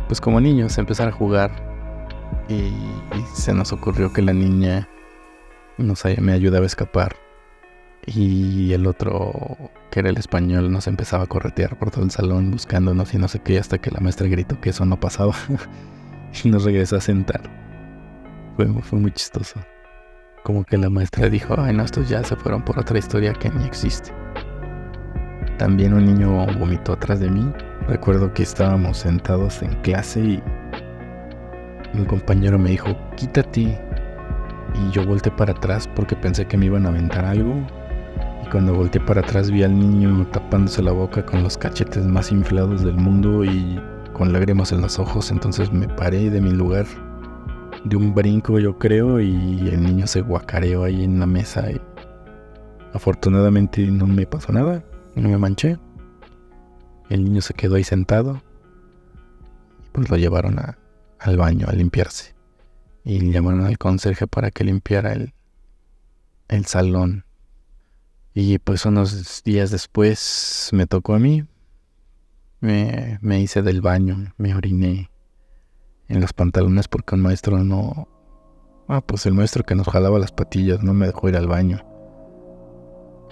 pues como niños, empezar a jugar. Y se nos ocurrió que la niña me ayudaba a escapar, y el otro, que era el español, nos empezaba a corretear por todo el salón buscándonos y no sé qué, hasta que la maestra gritó que eso no pasaba y nos regresó a sentar. Fue muy chistoso. Como que la maestra dijo, ay no, estos ya se fueron por otra historia que ni existe. También un niño vomitó atrás de mí. Recuerdo que estábamos sentados en clase y un compañero me dijo, quítate. Y yo volteé para atrás porque pensé que me iban a aventar algo. Y cuando volteé para atrás vi al niño tapándose la boca con los cachetes más inflados del mundo y con lágrimas en los ojos. Entonces me paré de mi lugar de un brinco, yo creo, y el niño se guacareó ahí en la mesa. Y afortunadamente no me pasó nada, no me manché. El niño se quedó ahí sentado y pues lo llevaron al baño a limpiarse. Y llamaron al conserje para que limpiara el salón. Y pues unos días después me tocó a mí. Me hice del baño, me oriné en los pantalones porque un maestro pues el maestro que nos jalaba las patillas no me dejó ir al baño.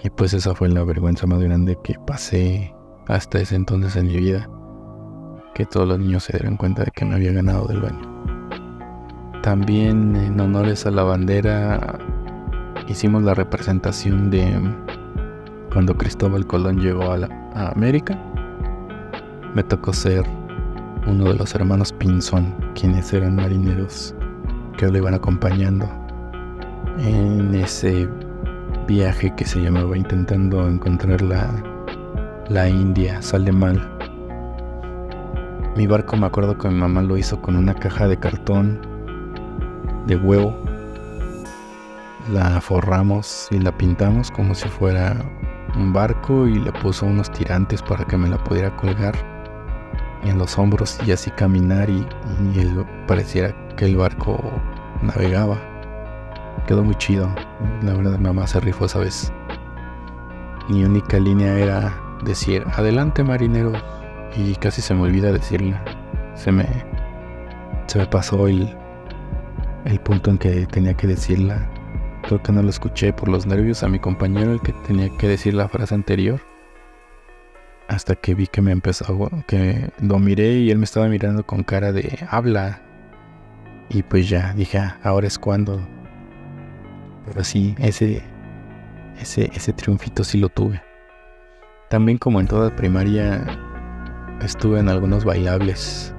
Y pues esa fue la vergüenza más grande que pasé hasta ese entonces en mi vida. Que todos los niños se dieron cuenta de que me había ganado del baño. También en honores a la bandera hicimos la representación de cuando Cristóbal Colón llegó a América. Me tocó ser uno de los hermanos Pinzón, quienes eran marineros que lo iban acompañando en ese viaje que se llamaba Intentando Encontrar la India. Sale mal. Mi barco, me acuerdo que mi mamá lo hizo con una caja de cartón de huevo. La forramos y la pintamos como si fuera un barco y le puso unos tirantes para que me la pudiera colgar en los hombros y así caminar y él pareciera que el barco navegaba. Quedó muy chido. La verdad, mi mamá se rifó esa vez. Mi única línea era decir, adelante marinero. Y casi se me olvida decirla. Se me pasó el punto en que tenía que decirla. Creo que no lo escuché por los nervios a mi compañero, el que tenía que decir la frase anterior. Hasta que vi que que lo miré y él me estaba mirando con cara de habla. Y pues ya, dije, ahora es cuando. Pero sí, ese triunfito sí lo tuve. También, como en toda primaria, estuve en algunos bailables.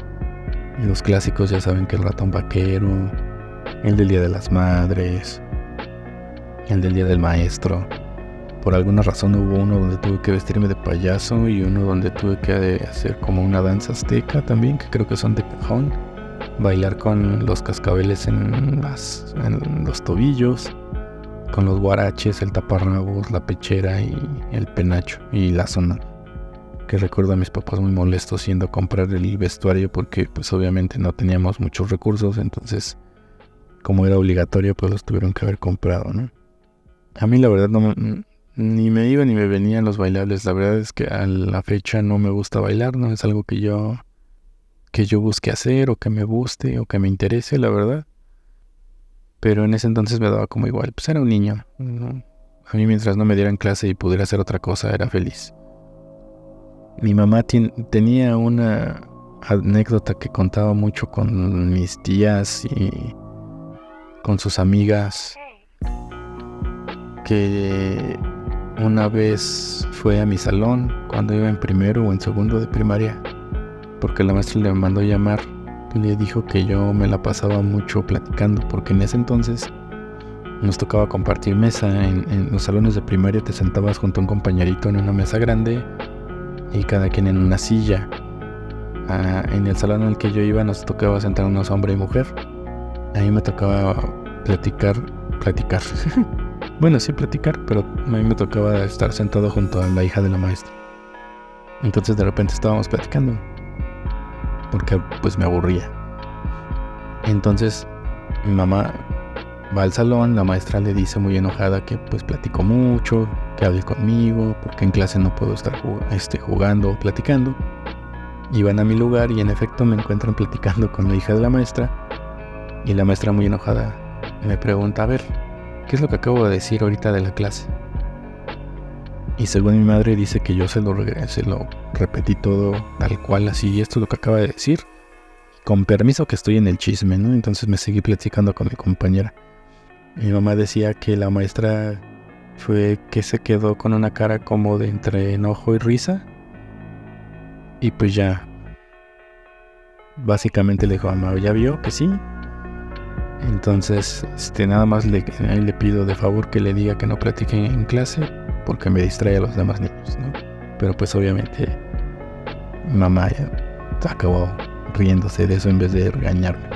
Los clásicos, ya saben, que el ratón vaquero, el del Día de las Madres, el del Día del Maestro. Por alguna razón hubo uno donde tuve que vestirme de payaso y uno donde tuve que hacer como una danza azteca también, que creo que son de cajón. Bailar con los cascabeles en los tobillos, con los guaraches, el taparrabos, la pechera y el penacho y la zona. Que recuerdo a mis papás muy molestos yendo a comprar el vestuario porque pues obviamente no teníamos muchos recursos, entonces como era obligatorio pues los tuvieron que haber comprado, ¿no? A mí la verdad ni me iba ni me venían los bailables. La verdad es que a la fecha no me gusta bailar, no es algo que yo busque hacer o que me guste o que me interese, la verdad. Pero en ese entonces me daba como igual, pues era un niño, ¿no? A mí, mientras no me dieran clase y pudiera hacer otra cosa, era feliz. Mi mamá tenía una anécdota que contaba mucho con mis tías y con sus amigas, que una vez fue a mi salón cuando iba en primero o en segundo de primaria, porque la maestra le mandó llamar y le dijo que yo me la pasaba mucho platicando, porque en ese entonces nos tocaba compartir mesa. En los salones de primaria te sentabas junto a un compañerito en una mesa grande y cada quien en una silla. En el salón en el que yo iba nos tocaba sentarnos hombre y mujer. A mí me tocaba platicar. Bueno, sí platicar, pero a mí me tocaba estar sentado junto a la hija de la maestra. Entonces de repente estábamos platicando, porque pues me aburría. Entonces mi mamá va al salón, la maestra le dice muy enojada que pues platico mucho, que hable conmigo, porque en clase no puedo estar jugando o platicando. Y van a mi lugar y en efecto me encuentran platicando con la hija de la maestra. Y la maestra, muy enojada, me pregunta, a ver, ¿qué es lo que acabo de decir ahorita de la clase? Y según mi madre dice que yo se lo repetí todo tal cual, así, esto es lo que acaba de decir, con permiso que estoy en el chisme, ¿no? Entonces me seguí platicando con mi compañera. Mi mamá decía que la maestra fue que se quedó con una cara como de entre enojo y risa. Y pues ya, básicamente le dijo a mamá, ¿ya vio que sí? Entonces, nada más le pido de favor que le diga que no platique en clase, porque me distrae a los demás niños, ¿no? Pero pues obviamente mamá ya acabó riéndose de eso en vez de regañarme.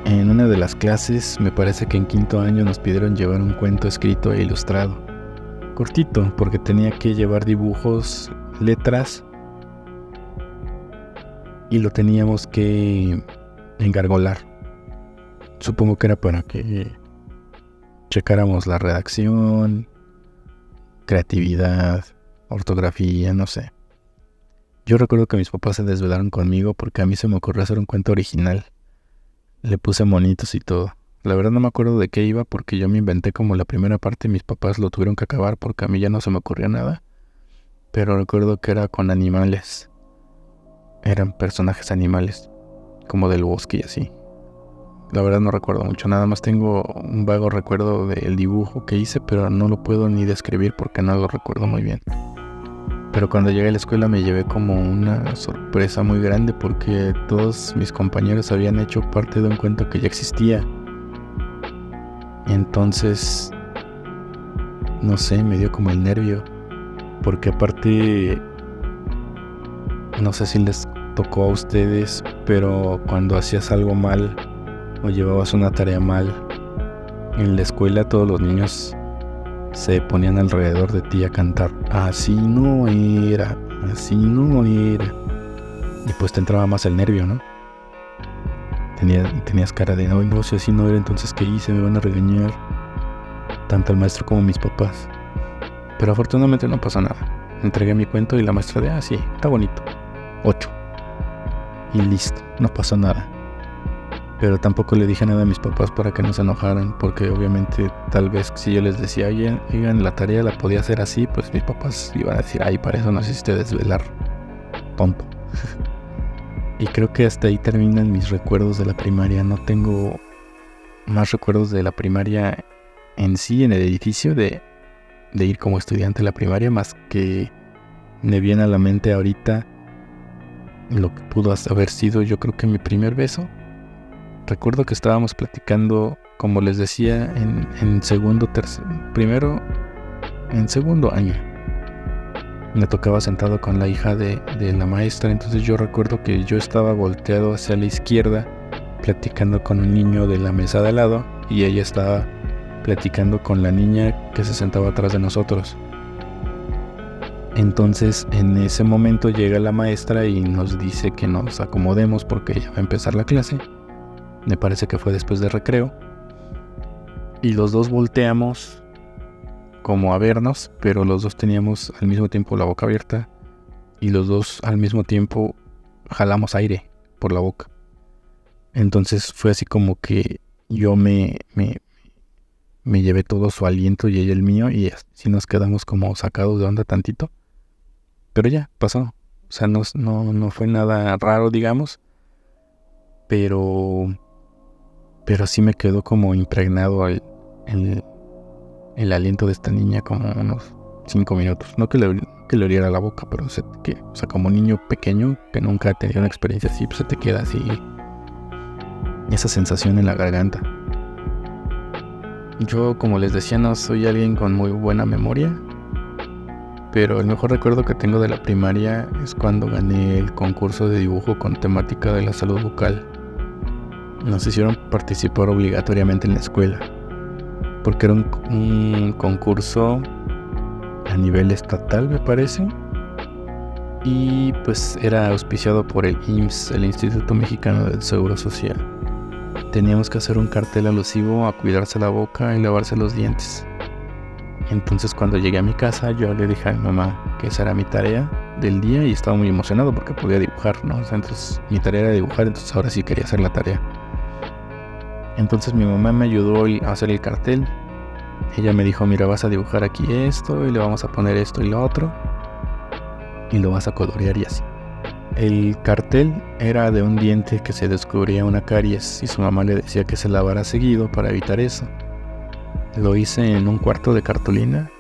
En una de las clases, me parece que en quinto año, nos pidieron llevar un cuento escrito e ilustrado. Cortito, porque tenía que llevar dibujos, letras, y lo teníamos que engargolar. Supongo que era para que checáramos la redacción, creatividad, ortografía, no sé. Yo recuerdo que mis papás se desvelaron conmigo porque a mí se me ocurrió hacer un cuento original. Le puse monitos y todo. La verdad no me acuerdo de qué iba porque yo me inventé como la primera parte y mis papás lo tuvieron que acabar porque a mí ya no se me ocurría nada. Pero recuerdo que era con animales. Eran personajes animales, como del bosque y así. La verdad no recuerdo mucho, nada más tengo un vago recuerdo del dibujo que hice, pero no lo puedo ni describir porque no lo recuerdo muy bien. Pero cuando llegué a la escuela me llevé como una sorpresa muy grande porque todos mis compañeros habían hecho parte de un cuento que ya existía. Entonces, no sé, me dio como el nervio, porque aparte, no sé si les tocó a ustedes, pero cuando hacías algo mal o llevabas una tarea mal en la escuela, todos los niños se ponían alrededor de ti a cantar así no era, así no era, y pues te entraba más el nervio, ¿no? tenías cara de no, si así no era, entonces ¿qué hice? Me van a regañar tanto el maestro como mis papás. Pero afortunadamente no pasó nada. Entregué mi cuento y la maestra de, sí, está bonito, 8. Y listo, no pasó nada. Pero tampoco le dije nada a mis papás para que no se enojaran, porque obviamente tal vez si yo les decía, oigan, la tarea la podía hacer así, pues mis papás iban a decir, para eso no hiciste desvelar, tonto. Y creo que hasta ahí terminan mis recuerdos de la primaria. No tengo más recuerdos de la primaria en sí, en el edificio, de ir como estudiante a la primaria, más que me viene a la mente ahorita lo que pudo haber sido, yo creo que mi primer beso. Recuerdo que estábamos platicando, como les decía, en segundo año. Me tocaba sentado con la hija de la maestra, entonces yo recuerdo que yo estaba volteado hacia la izquierda, platicando con un niño de la mesa de al lado, y ella estaba platicando con la niña que se sentaba atrás de nosotros. Entonces en ese momento llega la maestra y nos dice que nos acomodemos porque ya va a empezar la clase. Me parece que fue después de recreo. Y los dos volteamos como a vernos, pero los dos teníamos al mismo tiempo la boca abierta y los dos al mismo tiempo jalamos aire por la boca. Entonces fue así como que yo me llevé todo su aliento y ella el mío, y así nos quedamos como sacados de onda tantito. Pero ya, pasó. O sea, no fue nada raro, digamos. Pero sí me quedó como impregnado el aliento de esta niña como unos 5 minutos. No que le oliera la boca, pero como niño pequeño que nunca ha tenido una experiencia así, pues se te queda así esa sensación en la garganta. Yo, como les decía, no soy alguien con muy buena memoria, pero el mejor recuerdo que tengo de la primaria es cuando gané el concurso de dibujo con temática de la salud bucal. Nos hicieron participar obligatoriamente en la escuela, porque era un concurso a nivel estatal, me parece, y pues era auspiciado por el IMSS, el Instituto Mexicano del Seguro Social. Teníamos que hacer un cartel alusivo a cuidarse la boca y lavarse los dientes. Entonces cuando llegué a mi casa, yo le dije a mi mamá que esa era mi tarea del día, y estaba muy emocionado porque podía dibujar, ¿no? O sea, entonces mi tarea era dibujar, entonces ahora sí quería hacer la tarea. Entonces mi mamá me ayudó a hacer el cartel. Ella me dijo, mira, vas a dibujar aquí esto, y le vamos a poner esto y lo otro, y lo vas a colorear y así. El cartel era de un diente que se descubría una caries, y su mamá le decía que se lavara seguido para evitar eso. Lo hice en un cuarto de cartulina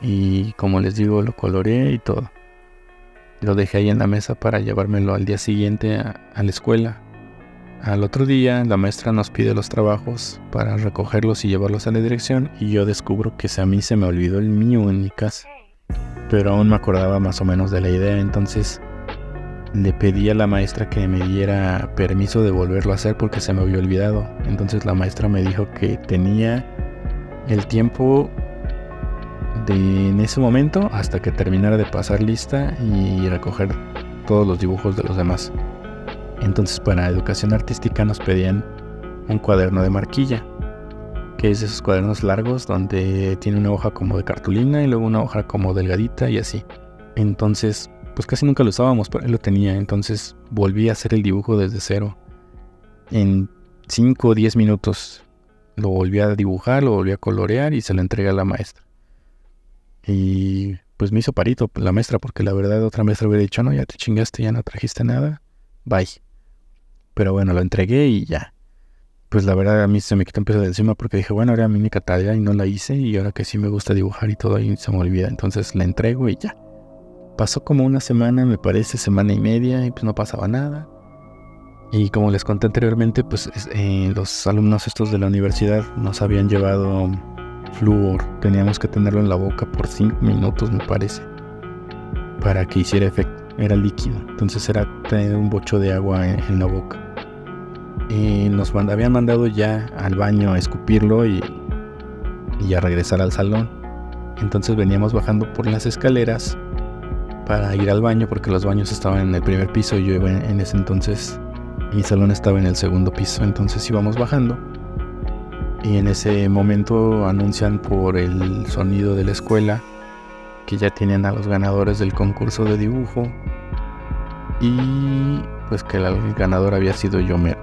y, como les digo, lo coloreé y todo. Lo dejé ahí en la mesa para llevármelo al día siguiente a la escuela. Al otro día la maestra nos pide los trabajos para recogerlos y llevarlos a la dirección, y yo descubro que a mí se me olvidó el mío en mi casa, pero aún me acordaba más o menos de la idea. Entonces le pedí a la maestra que me diera permiso de volverlo a hacer porque se me había olvidado. Entonces la maestra me dijo que tenía el tiempo en ese momento hasta que terminara de pasar lista y recoger todos los dibujos de los demás. Entonces para educación artística nos pedían un cuaderno de marquilla, que es de esos cuadernos largos donde tiene una hoja como de cartulina y luego una hoja como delgadita y así. Entonces pues casi nunca lo usábamos, pero él lo tenía. Entonces volví a hacer el dibujo desde cero. En 5 o 10 minutos lo volví a dibujar, lo volví a colorear y se lo entregué a la maestra. Y pues me hizo parito la maestra, porque la verdad otra maestra hubiera dicho, no, ya te chingaste, ya no trajiste nada, bye. Pero bueno, lo entregué y ya. Pues la verdad a mí se me quitó un peso de encima, porque dije, bueno, era mi única tarea y no la hice, y ahora que sí me gusta dibujar y todo ahí se me olvida. Entonces la entrego y ya. Pasó como una semana, me parece, semana y media, y pues no pasaba nada. Y como les conté anteriormente, pues los alumnos estos de la universidad nos habían llevado flúor. Teníamos que tenerlo en la boca por 5 minutos, me parece, para que hiciera efecto. Era líquido, entonces era tener un bocho de agua en la boca. Nos habían mandado ya al baño a escupirlo y a regresar al salón. Entonces veníamos bajando por las escaleras para ir al baño, porque los baños estaban en el primer piso y yo iba en ese entonces Mi salón estaba en el segundo piso, entonces íbamos bajando. Y en ese momento anuncian por el sonido de la escuela que ya tenían a los ganadores del concurso de dibujo. Y pues que el ganador había sido yo mero.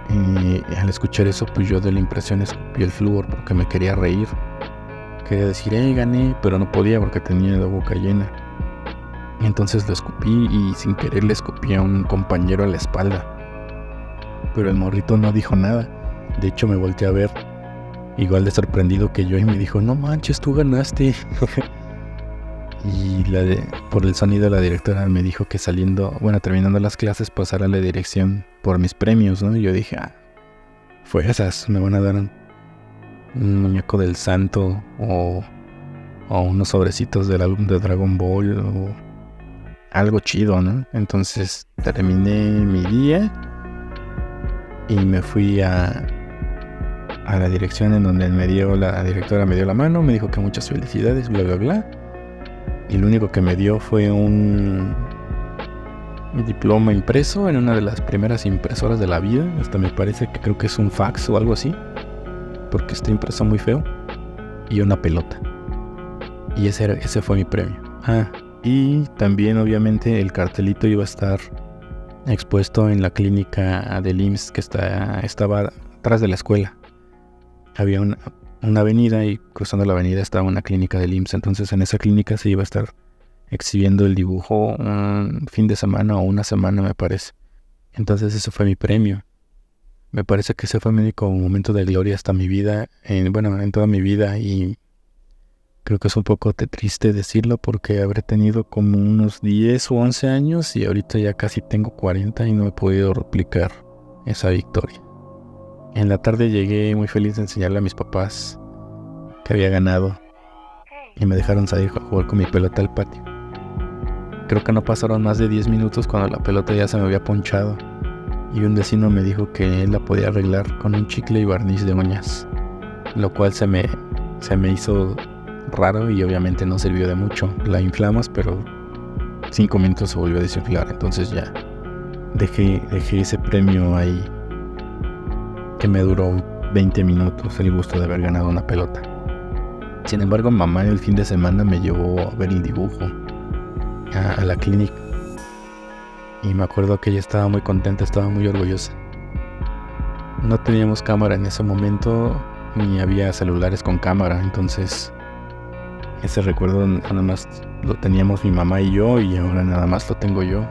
Y al escuchar eso, pues yo de la impresión escupí el flúor porque me quería reír. Quería decir, gané, pero no podía porque tenía la boca llena. Entonces lo escupí y sin querer le escupí a un compañero a la espalda. Pero el morrito no dijo nada. De hecho me volteé a ver, igual de sorprendido que yo, y me dijo, no manches, tú ganaste. Y por el sonido la directora me dijo que terminando las clases pasara la dirección por mis premios, ¿no? Y yo dije, fuerzas, me van a dar un muñeco del santo o unos sobrecitos del álbum de Dragon Ball o algo chido, ¿no? Entonces terminé mi día y me fui a la dirección en donde la directora me dio la mano, me dijo que muchas felicidades, bla, bla, bla. Y lo único que me dio fue un diploma impreso en una de las primeras impresoras de la vida. Hasta me parece que creo que es un fax o algo así, porque está impreso muy feo. Y una pelota. Y ese fue mi premio. Y también obviamente el cartelito iba a estar expuesto en la clínica del IMSS que estaba atrás de la escuela. Había una avenida y cruzando la avenida estaba una clínica del IMSS. Entonces en esa clínica se iba a estar exhibiendo el dibujo un fin de semana o una semana, me parece. Entonces ese fue mi premio. Me parece que ese fue mi único momento de gloria hasta mi vida, en toda mi vida, y creo que es un poco triste decirlo porque habré tenido como unos 10 o 11 años y ahorita ya casi tengo 40 y no he podido replicar esa victoria. En la tarde llegué muy feliz de enseñarle a mis papás que había ganado y me dejaron salir a jugar con mi pelota al patio. Creo que no pasaron más de 10 minutos cuando la pelota ya se me había ponchado y un vecino me dijo que él la podía arreglar con un chicle y barniz de uñas, lo cual se me hizo raro y obviamente no sirvió de mucho. La inflamas, pero 5 minutos se volvió a desinflar, entonces ya dejé ese premio ahí que me duró 20 minutos el gusto de haber ganado una pelota. Sin embargo, mamá el fin de semana me llevó a ver el dibujo a la clínica y me acuerdo que ella estaba muy contenta, estaba muy orgullosa. No teníamos cámara en ese momento ni había celulares con cámara, entonces ese recuerdo nada más lo teníamos mi mamá y yo, y ahora nada más lo tengo yo.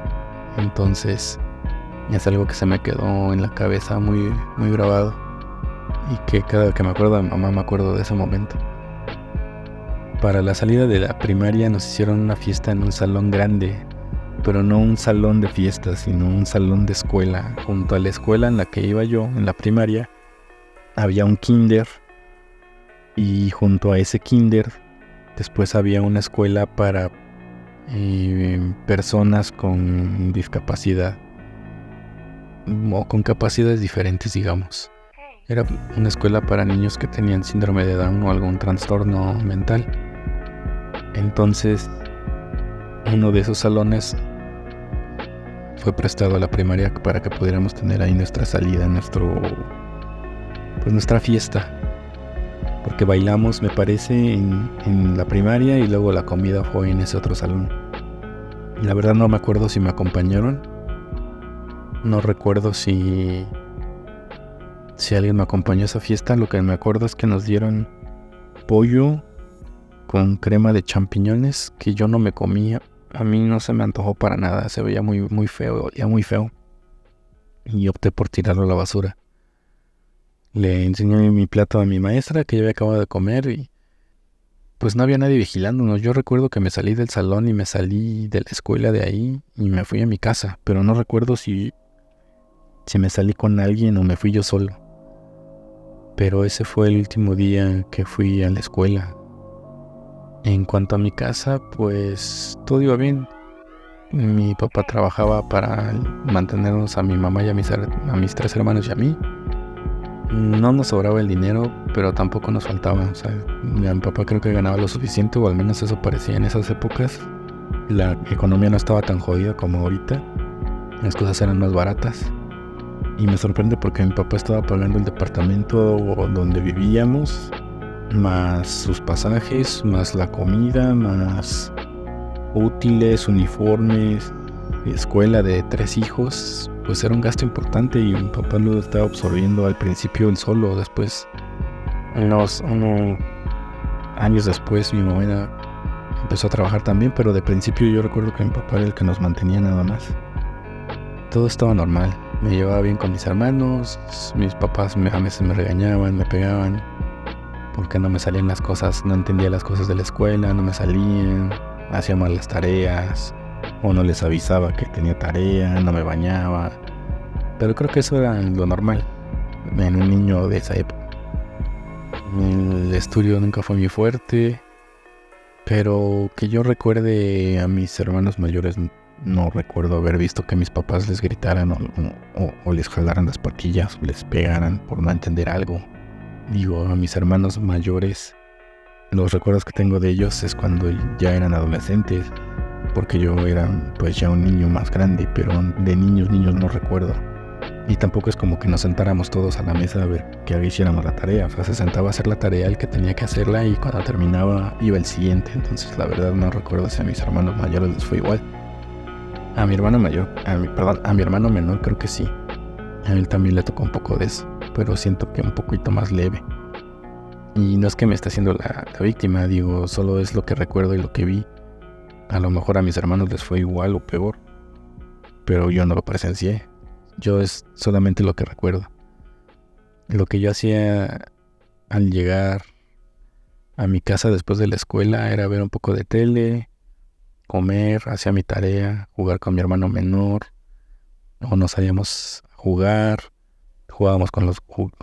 Entonces es algo que se me quedó en la cabeza muy, muy grabado, y que cada vez que me acuerdo de mamá me acuerdo de ese momento. Para la salida de la primaria nos hicieron una fiesta en un salón grande, pero no un salón de fiestas, sino un salón de escuela. Junto a la escuela en la que iba yo, en la primaria, había un kinder, y junto a ese kinder después había una escuela para personas con discapacidad o con capacidades diferentes, digamos. Era una escuela para niños que tenían síndrome de Down o algún trastorno mental. Entonces, uno de esos salones fue prestado a la primaria para que pudiéramos tener ahí nuestra salida, nuestra fiesta. Porque bailamos, me parece, en la primaria, y luego la comida fue en ese otro salón. La verdad no me acuerdo si me acompañaron. No recuerdo si alguien me acompañó a esa fiesta. Lo que me acuerdo es que nos dieron pollo con crema de champiñones que yo no me comía. A mí no se me antojó para nada. Se veía muy, muy feo, olía muy feo. Y opté por tirarlo a la basura. Le enseñé mi plato a mi maestra que ya había acabado de comer y pues no había nadie vigilándonos. Yo recuerdo que me salí del salón y me salí de la escuela de ahí y me fui a mi casa, pero no recuerdo si me salí con alguien o me fui yo solo. Pero ese fue el último día que fui a la escuela. En cuanto a mi casa, pues todo iba bien. Mi papá trabajaba para mantenernos a mi mamá y a mis 3 hermanos y a mí. No nos sobraba el dinero, pero tampoco nos faltaba. O sea, mi papá creo que ganaba lo suficiente, o al menos eso parecía en esas épocas. La economía no estaba tan jodida como ahorita. Las cosas eran más baratas. Y me sorprende porque mi papá estaba pagando el departamento donde vivíamos, más sus pasajes, más la comida, más útiles, uniformes, escuela de 3 hijos. Pues era un gasto importante y mi papá lo estaba absorbiendo al principio él solo. Después, unos años después, mi mamá empezó a trabajar también, pero de principio yo recuerdo que mi papá era el que nos mantenía nada más. Todo estaba normal. Me llevaba bien con mis hermanos. Mis papás a veces me regañaban, me pegaban porque no me salían las cosas, no entendía las cosas de la escuela, no me salían, hacía mal las tareas o no les avisaba que tenía tarea, no me bañaba. Pero creo que eso era lo normal en un niño de esa época. El estudio nunca fue muy fuerte, pero que yo recuerde a mis hermanos mayores, no recuerdo haber visto que mis papás les gritaran o les jalaran las patillas o les pegaran por no entender algo. Digo, a mis hermanos mayores, los recuerdos que tengo de ellos es cuando ya eran adolescentes, porque yo era pues ya un niño más grande, pero de niños no recuerdo. Y tampoco es como que nos sentáramos todos a la mesa a ver que hiciéramos la tarea. O sea, se sentaba a hacer la tarea el que tenía que hacerla y cuando terminaba iba el siguiente. Entonces la verdad no recuerdo si a mis hermanos mayores les fue igual. A mi hermano mayor, a mi hermano menor creo que sí. A él también le tocó un poco de eso, pero siento que un poquito más leve. Y no es que me esté haciendo la víctima, digo, solo es lo que recuerdo y lo que vi. A lo mejor a mis hermanos les fue igual o peor, pero yo no lo presencié. Yo es solamente lo que recuerdo. Lo que yo hacía al llegar a mi casa después de la escuela era ver un poco de tele, comer, hacía mi tarea, jugar con mi hermano menor, o nos salíamos a jugar, jugábamos con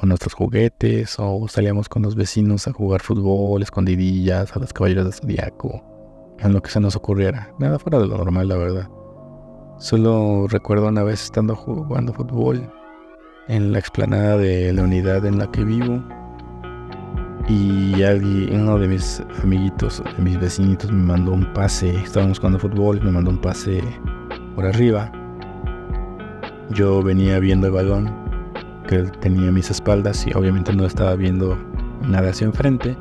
nuestros juguetes, o salíamos con los vecinos a jugar fútbol, escondidillas, a los caballeros de Zodiaco, en lo que se nos ocurriera. Nada fuera de lo normal, la verdad. Solo recuerdo una vez estando jugando fútbol en la explanada de la unidad en la que vivo, y uno de mis amiguitos, de mis vecinitos, me mandó un pase. Estábamos jugando fútbol, me mandó un pase por arriba. Yo venía viendo el balón que tenía a mis espaldas y obviamente no estaba viendo nada hacia enfrente,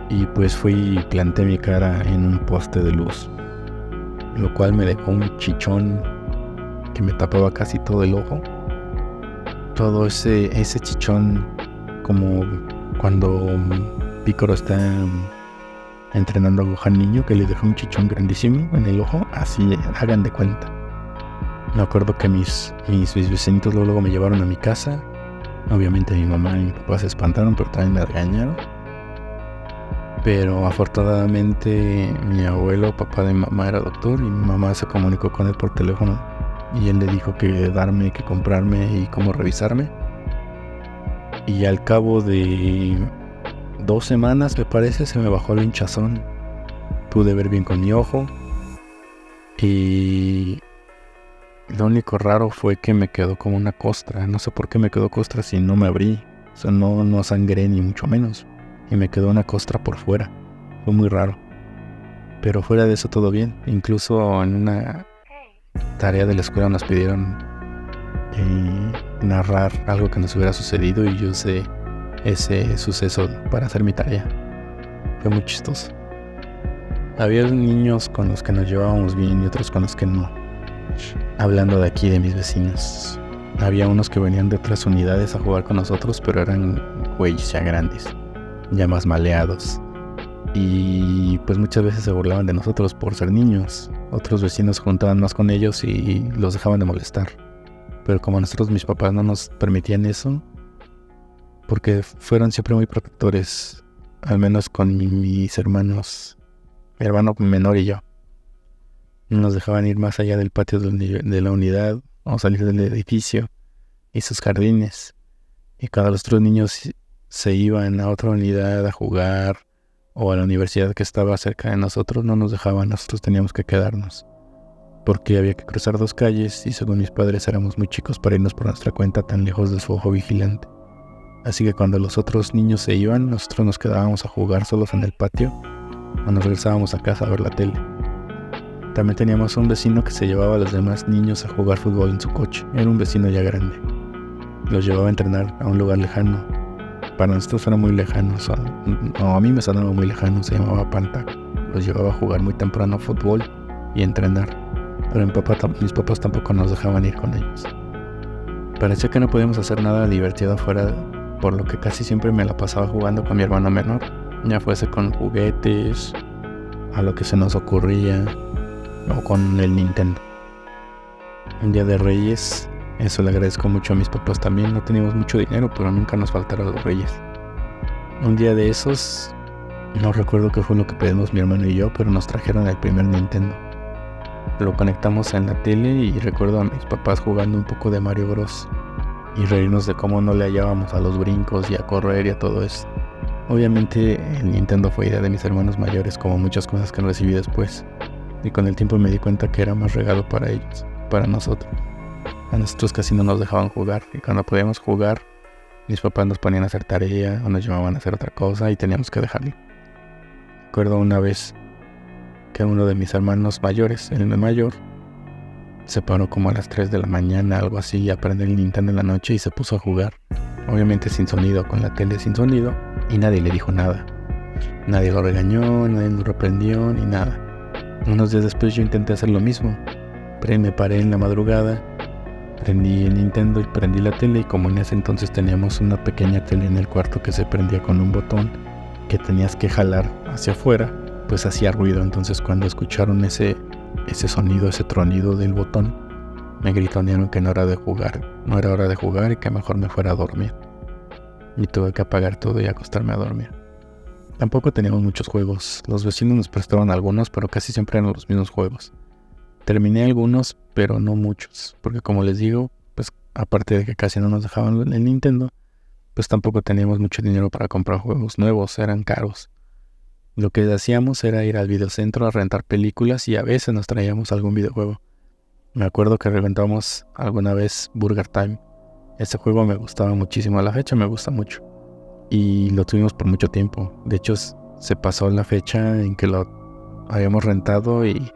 y pues fui y planté mi cara en un poste de luz, lo cual me dejó un chichón que me tapaba casi todo el ojo. Todo ese chichón, como cuando Pícoro está entrenando a Gohan niño, que le dejó un chichón grandísimo en el ojo, así hagan de cuenta. Me acuerdo que mis vecinitos luego me llevaron a mi casa. Obviamente mi mamá y mi papá se espantaron, pero también me regañaron. Pero afortunadamente mi abuelo, papá de mi mamá, era doctor, y mi mamá se comunicó con él por teléfono y él le dijo que darme, que comprarme y cómo revisarme. Y al cabo de 2 semanas, me parece, se me bajó el hinchazón. Pude ver bien con mi ojo. Y lo único raro fue que me quedó como una costra. No sé por qué me quedó costra si no me abrí. O sea, no sangré ni mucho menos. Y me quedó una costra por fuera. Fue muy raro. Pero fuera de eso todo bien. Incluso en una tarea de la escuela nos pidieron narrar algo que nos hubiera sucedido, y yo usé ese suceso para hacer mi tarea. Fue muy chistoso. Había niños con los que nos llevábamos bien y otros con los que no. Hablando de aquí de mis vecinos, había unos que venían de otras unidades a jugar con nosotros, pero eran güeyes ya grandes, ya más maleados, y pues muchas veces se burlaban de nosotros por ser niños. Otros vecinos se juntaban más con ellos y los dejaban de molestar. Pero como a nosotros, mis papás no nos permitían eso, porque fueron siempre muy protectores, al menos con mis hermanos, mi hermano menor y yo. No nos dejaban ir más allá del patio de la unidad o salir del edificio y sus jardines. Y cada los otros niños se iban a otra unidad a jugar o a la universidad que estaba cerca de nosotros, no nos dejaban, nosotros teníamos que quedarnos, porque había que cruzar 2 calles y según mis padres éramos muy chicos para irnos por nuestra cuenta tan lejos de su ojo vigilante. Así que cuando los otros niños se iban, nosotros nos quedábamos a jugar solos en el patio o nos regresábamos a casa a ver la tele. También teníamos un vecino que se llevaba a los demás niños a jugar fútbol en su coche. Era un vecino ya grande. los llevaba a entrenar a un lugar lejano. Para nosotros era muy lejano, a mí me sonaba muy lejano, se llamaba Panta. Los llevaba a jugar muy temprano fútbol y a entrenar, pero mis papás tampoco nos dejaban ir con ellos. Parecía que no podíamos hacer nada divertido afuera, por lo que casi siempre me la pasaba jugando con mi hermano menor, ya fuese con juguetes, a lo que se nos ocurría, o con el Nintendo. Un día de Reyes, eso le agradezco mucho a mis papás también, no teníamos mucho dinero, pero nunca nos faltaron los Reyes. Un día de esos, no recuerdo qué fue lo que pedimos mi hermano y yo, pero nos trajeron el primer Nintendo. Lo conectamos en la tele y recuerdo a mis papás jugando un poco de Mario Bros. Y reírnos de cómo no le hallábamos a los brincos y a correr y a todo eso. Obviamente el Nintendo fue idea de mis hermanos mayores, como muchas cosas que recibí después. Y con el tiempo me di cuenta que era más regalo para ellos, para nosotros. A nosotros casi no nos dejaban jugar, y cuando podíamos jugar, mis papás nos ponían a hacer tarea o nos llevaban a hacer otra cosa y teníamos que dejarlo. Recuerdo una vez que uno de mis hermanos mayores, el mayor, se paró como a las 3 de la mañana, algo así, a prender el Nintendo en la noche y se puso a jugar. Obviamente sin sonido, con la tele sin sonido, y nadie le dijo nada. Nadie lo regañó, nadie lo reprendió, ni nada. Unos días después yo intenté hacer lo mismo. Me paré en la madrugada, prendí el Nintendo y prendí la tele, y como en ese entonces teníamos una pequeña tele en el cuarto que se prendía con un botón que tenías que jalar hacia afuera, pues hacía ruido. Entonces cuando escucharon ese sonido, ese tronido del botón, me gritonearon que no era hora de jugar y que mejor me fuera a dormir. Y tuve que apagar todo y acostarme a dormir. Tampoco teníamos muchos juegos. Los vecinos nos prestaban algunos, pero casi siempre eran los mismos juegos. Terminé algunos, pero no muchos, porque como les digo, pues aparte de que casi no nos dejaban el Nintendo, pues tampoco teníamos mucho dinero para comprar juegos nuevos, eran caros. Lo que hacíamos era ir al videocentro a rentar películas y a veces nos traíamos algún videojuego. Me acuerdo que rentamos alguna vez Burger Time. Ese juego me gustaba muchísimo, a la fecha me gusta mucho. Y lo tuvimos por mucho tiempo. De hecho, se pasó la fecha en que lo habíamos rentado y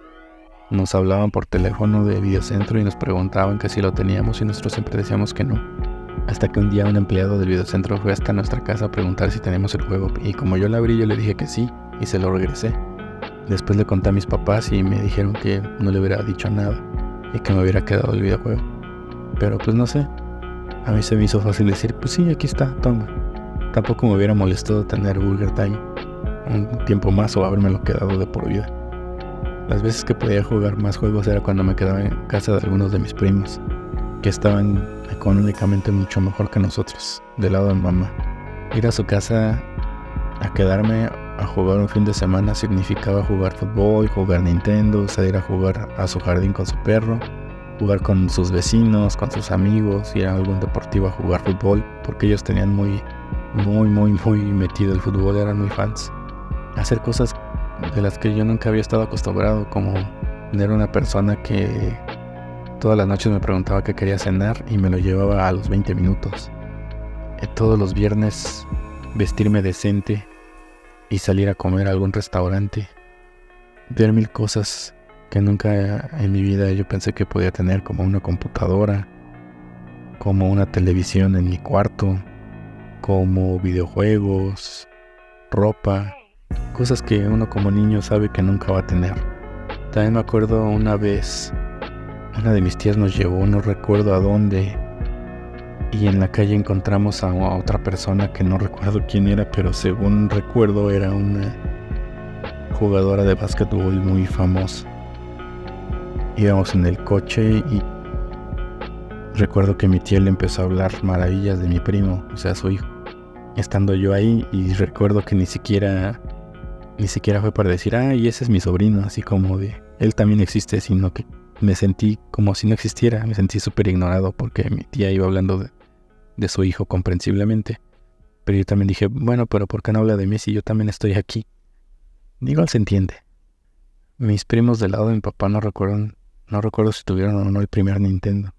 nos hablaban por teléfono de videocentro y nos preguntaban que si lo teníamos y nosotros siempre decíamos que no. Hasta que un día un empleado del videocentro fue hasta nuestra casa a preguntar si teníamos el juego, y como yo lo abrí, yo le dije que sí y se lo regresé. Después le conté a mis papás y me dijeron que no le hubiera dicho nada y que me hubiera quedado el videojuego. Pero pues no sé, a mí se me hizo fácil decir, pues sí, aquí está, toma. Tampoco me hubiera molestado tener Burger Time un tiempo más o habérmelo quedado de por vida. Las veces que podía jugar más juegos era cuando me quedaba en casa de algunos de mis primos, que estaban económicamente mucho mejor que nosotros, del lado de mamá. Ir a su casa a quedarme a jugar un fin de semana significaba jugar fútbol, jugar Nintendo, salir a jugar a su jardín con su perro, jugar con sus vecinos, con sus amigos, ir a algún deportivo a jugar fútbol, porque ellos tenían muy metido el fútbol, eran muy fans. Hacer cosas de las que yo nunca había estado acostumbrado, como tener una persona que todas las noches me preguntaba qué quería cenar y me lo llevaba a los 20 minutos. Todos los viernes vestirme decente y salir a comer a algún restaurante. Ver mil cosas que nunca en mi vida yo pensé que podía tener, como una computadora, como una televisión en mi cuarto, como videojuegos, ropa, cosas que uno como niño sabe que nunca va a tener. También me acuerdo una vez, una de mis tías nos llevó, no recuerdo a dónde, y en la calle encontramos a otra persona que no recuerdo quién era, pero según recuerdo era una jugadora de básquetbol muy famosa. Íbamos en el coche y recuerdo que mi tía le empezó a hablar maravillas de mi primo, o sea, su hijo, estando yo ahí, y recuerdo que ni siquiera fue para decir, y ese es mi sobrino, así como de, él también existe, sino que me sentí como si no existiera, me sentí súper ignorado porque mi tía iba hablando de su hijo comprensiblemente. Pero yo también dije, bueno, pero ¿por qué no habla de mí si yo también estoy aquí? Igual se entiende. Mis primos del lado de mi papá no recuerdo si tuvieron o no el primer Nintendo.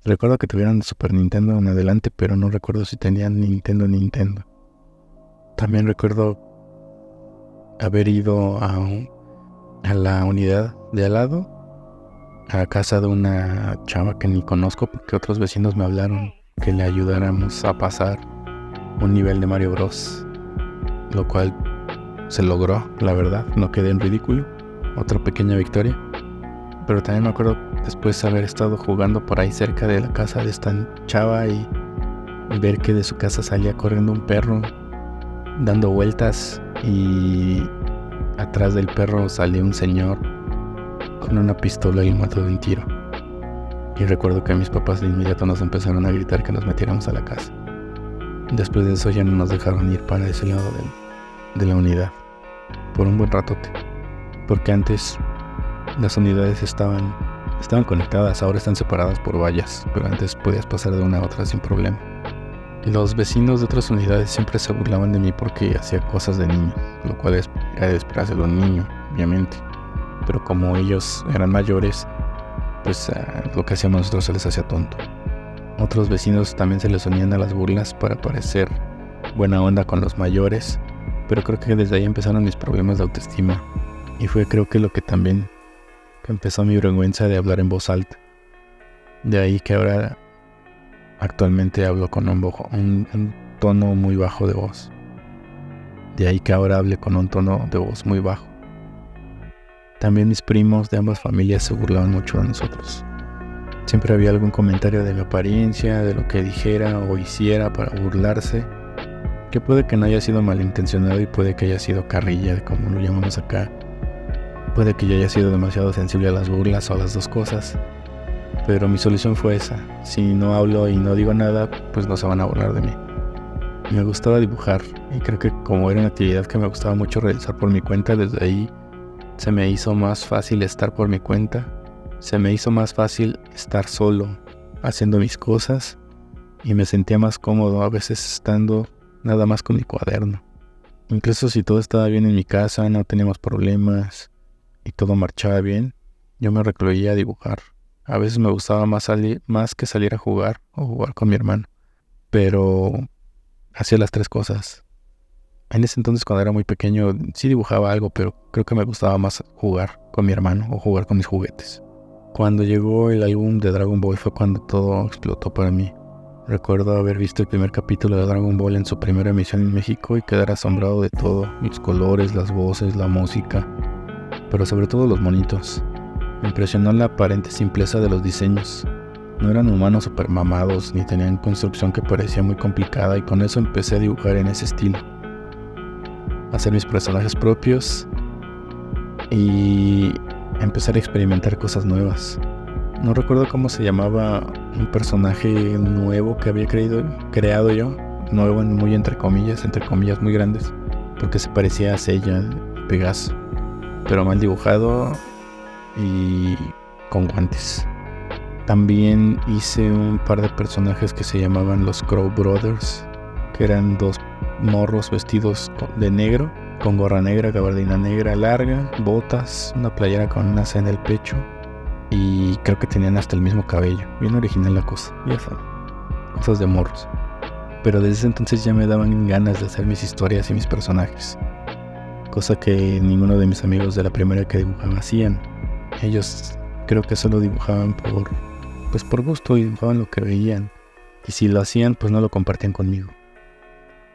Recuerdo que tuvieron Super Nintendo en adelante, pero no recuerdo si tenían Nintendo. También recuerdo haber ido a la unidad de al lado, a casa de una chava que ni conozco porque otros vecinos me hablaron que le ayudáramos a pasar un nivel de Mario Bros, lo cual se logró, la verdad, no quedé en ridículo, otra pequeña victoria. Pero también me acuerdo después haber estado jugando por ahí cerca de la casa de esta chava y ver que de su casa salía corriendo un perro dando vueltas y atrás del perro salía un señor con una pistola y lo mató de un tiro. Y recuerdo que mis papás de inmediato nos empezaron a gritar que nos metiéramos a la casa. Después de eso ya no nos dejaron ir para ese lado de la unidad por un buen ratote, porque antes las unidades estaban conectadas, ahora están separadas por vallas, pero antes podías pasar de una a otra sin problema. Los vecinos de otras unidades siempre se burlaban de mí porque hacía cosas de niño, lo cual era de esperarse de un niño, obviamente. Pero como ellos eran mayores, pues lo que hacíamos nosotros se les hacía tonto. Otros vecinos también se les unían a las burlas para parecer buena onda con los mayores, pero creo que desde ahí empezaron mis problemas de autoestima. Y fue creo que lo que también empezó mi vergüenza de hablar en voz alta. De ahí que ahora actualmente hablo con un tono muy bajo de voz. De ahí que ahora hable con un tono de voz muy bajo. También mis primos de ambas familias se burlaban mucho de nosotros. Siempre había algún comentario de mi apariencia, de lo que dijera o hiciera para burlarse, que puede que no haya sido malintencionado y puede que haya sido carrilla, como lo llamamos acá. Puede que yo haya sido demasiado sensible a las burlas o a las dos cosas, pero mi solución fue esa. Si no hablo y no digo nada, pues no se van a burlar de mí. Me gustaba dibujar y creo que como era una actividad que me gustaba mucho realizar por mi cuenta, desde ahí se me hizo más fácil estar por mi cuenta. Se me hizo más fácil estar solo, haciendo mis cosas, y me sentía más cómodo a veces estando nada más con mi cuaderno. Incluso si todo estaba bien en mi casa, no teníamos problemas y todo marchaba bien, yo me recluía a dibujar. A veces me gustaba más que salir a jugar o jugar con mi hermano, pero hacía las tres cosas. En ese entonces, cuando era muy pequeño, sí dibujaba algo, pero creo que me gustaba más jugar con mi hermano o jugar con mis juguetes. Cuando llegó el álbum de Dragon Ball fue cuando todo explotó para mí. Recuerdo haber visto el primer capítulo de Dragon Ball en su primera emisión en México y quedar asombrado de todo, los colores, las voces, la música, pero sobre todo los monitos. Me impresionó la aparente simpleza de los diseños. No eran humanos super mamados ni tenían construcción que parecía muy complicada, y con eso empecé a dibujar en ese estilo. Hacer mis personajes propios y empezar a experimentar cosas nuevas. No recuerdo cómo se llamaba un personaje nuevo que había creado yo, nuevo muy entre comillas muy grandes, porque se parecía a Seiya, Pegaso, pero mal dibujado y con guantes. También hice un par de personajes que se llamaban los Crow Brothers, que eran dos morros vestidos de negro, con gorra negra, gabardina negra larga, botas, una playera con una C en el pecho, y creo que tenían hasta el mismo cabello. Bien original la cosa, ya saben, cosas de morros. Pero desde ese entonces ya me daban ganas de hacer mis historias y mis personajes, cosa que ninguno de mis amigos de la primera que dibujaba hacían. Ellos creo que solo dibujaban por gusto y dibujaban lo que veían, y si lo hacían pues no lo compartían conmigo.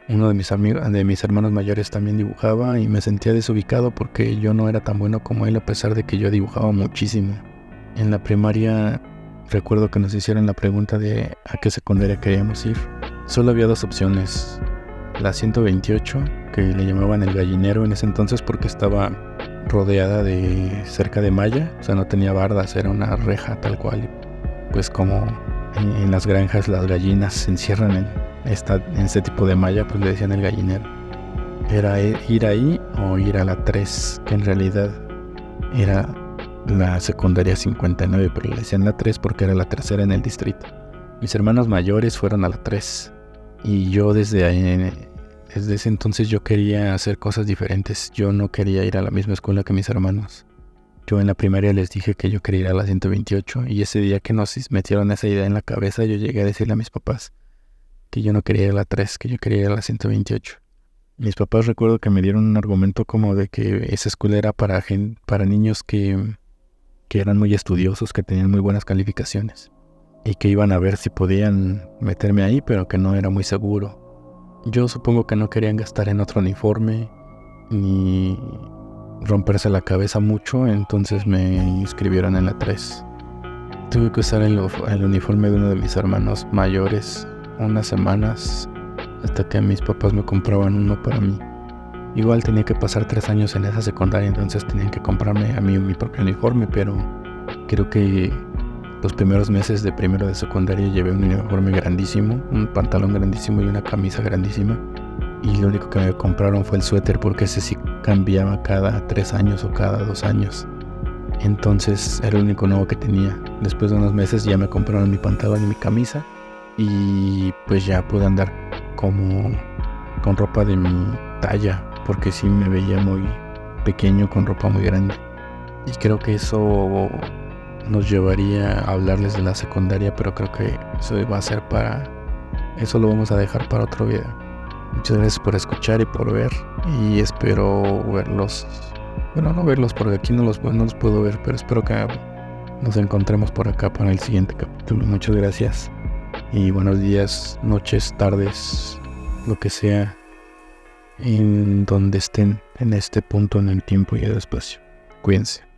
Uno de mis hermanos mayores también dibujaba y me sentía desubicado porque yo no era tan bueno como él, a pesar de que yo dibujaba muchísimo. En la primaria recuerdo que nos hicieron la pregunta de a qué secundaria queríamos ir. Solo había dos opciones: la 128, que le llamaban el gallinero en ese entonces porque estaba rodeada de cerca de malla, o sea, no tenía bardas, era una reja tal cual. Pues como en las granjas las gallinas se encierran en este tipo de malla, pues le decían el gallinero. Era ir ahí o ir a la 3, que en realidad era la secundaria 59, pero le decían la 3 porque era la tercera en el distrito. Mis hermanos mayores fueron a la 3 y yo desde ese entonces yo quería hacer cosas diferentes. Yo no quería ir a la misma escuela que mis hermanos. Yo en la primaria les dije que yo quería ir a la 128, y ese día que nos metieron esa idea en la cabeza, yo llegué a decirle a mis papás que yo no quería ir a la 3, que yo quería ir a la 128. Mis papás recuerdo que me dieron un argumento como de que esa escuela era para niños que eran muy estudiosos, que tenían muy buenas calificaciones. y que iban a ver si podían meterme ahí, pero que no era muy seguro. Yo supongo que no querían gastar en otro uniforme ni romperse la cabeza mucho, entonces me inscribieron en la 3. Tuve que usar el uniforme de uno de mis hermanos mayores unas semanas hasta que mis papás me compraban uno para mí. Igual tenía que pasar 3 años en esa secundaria, entonces tenían que comprarme a mí mi propio uniforme, pero creo que los primeros meses de primero de secundaria llevé un uniforme grandísimo, un pantalón grandísimo y una camisa grandísima. Y lo único que me compraron fue el suéter, porque ese sí cambiaba cada 3 años o cada 2 años. Entonces era el único nuevo que tenía. Después de unos meses ya me compraron mi pantalón y mi camisa. Y pues ya pude andar como con ropa de mi talla, porque sí me veía muy pequeño con ropa muy grande. Y creo que eso nos llevaría a hablarles de la secundaria, pero creo que eso va a ser eso lo vamos a dejar para otro video. Muchas gracias por escuchar y por ver, y espero verlos. Bueno, no verlos porque aquí no los puedo ver, pero espero que nos encontremos por acá para el siguiente capítulo. Muchas gracias y buenos días, noches, tardes, lo que sea, en donde estén en este punto en el tiempo y el espacio. Cuídense.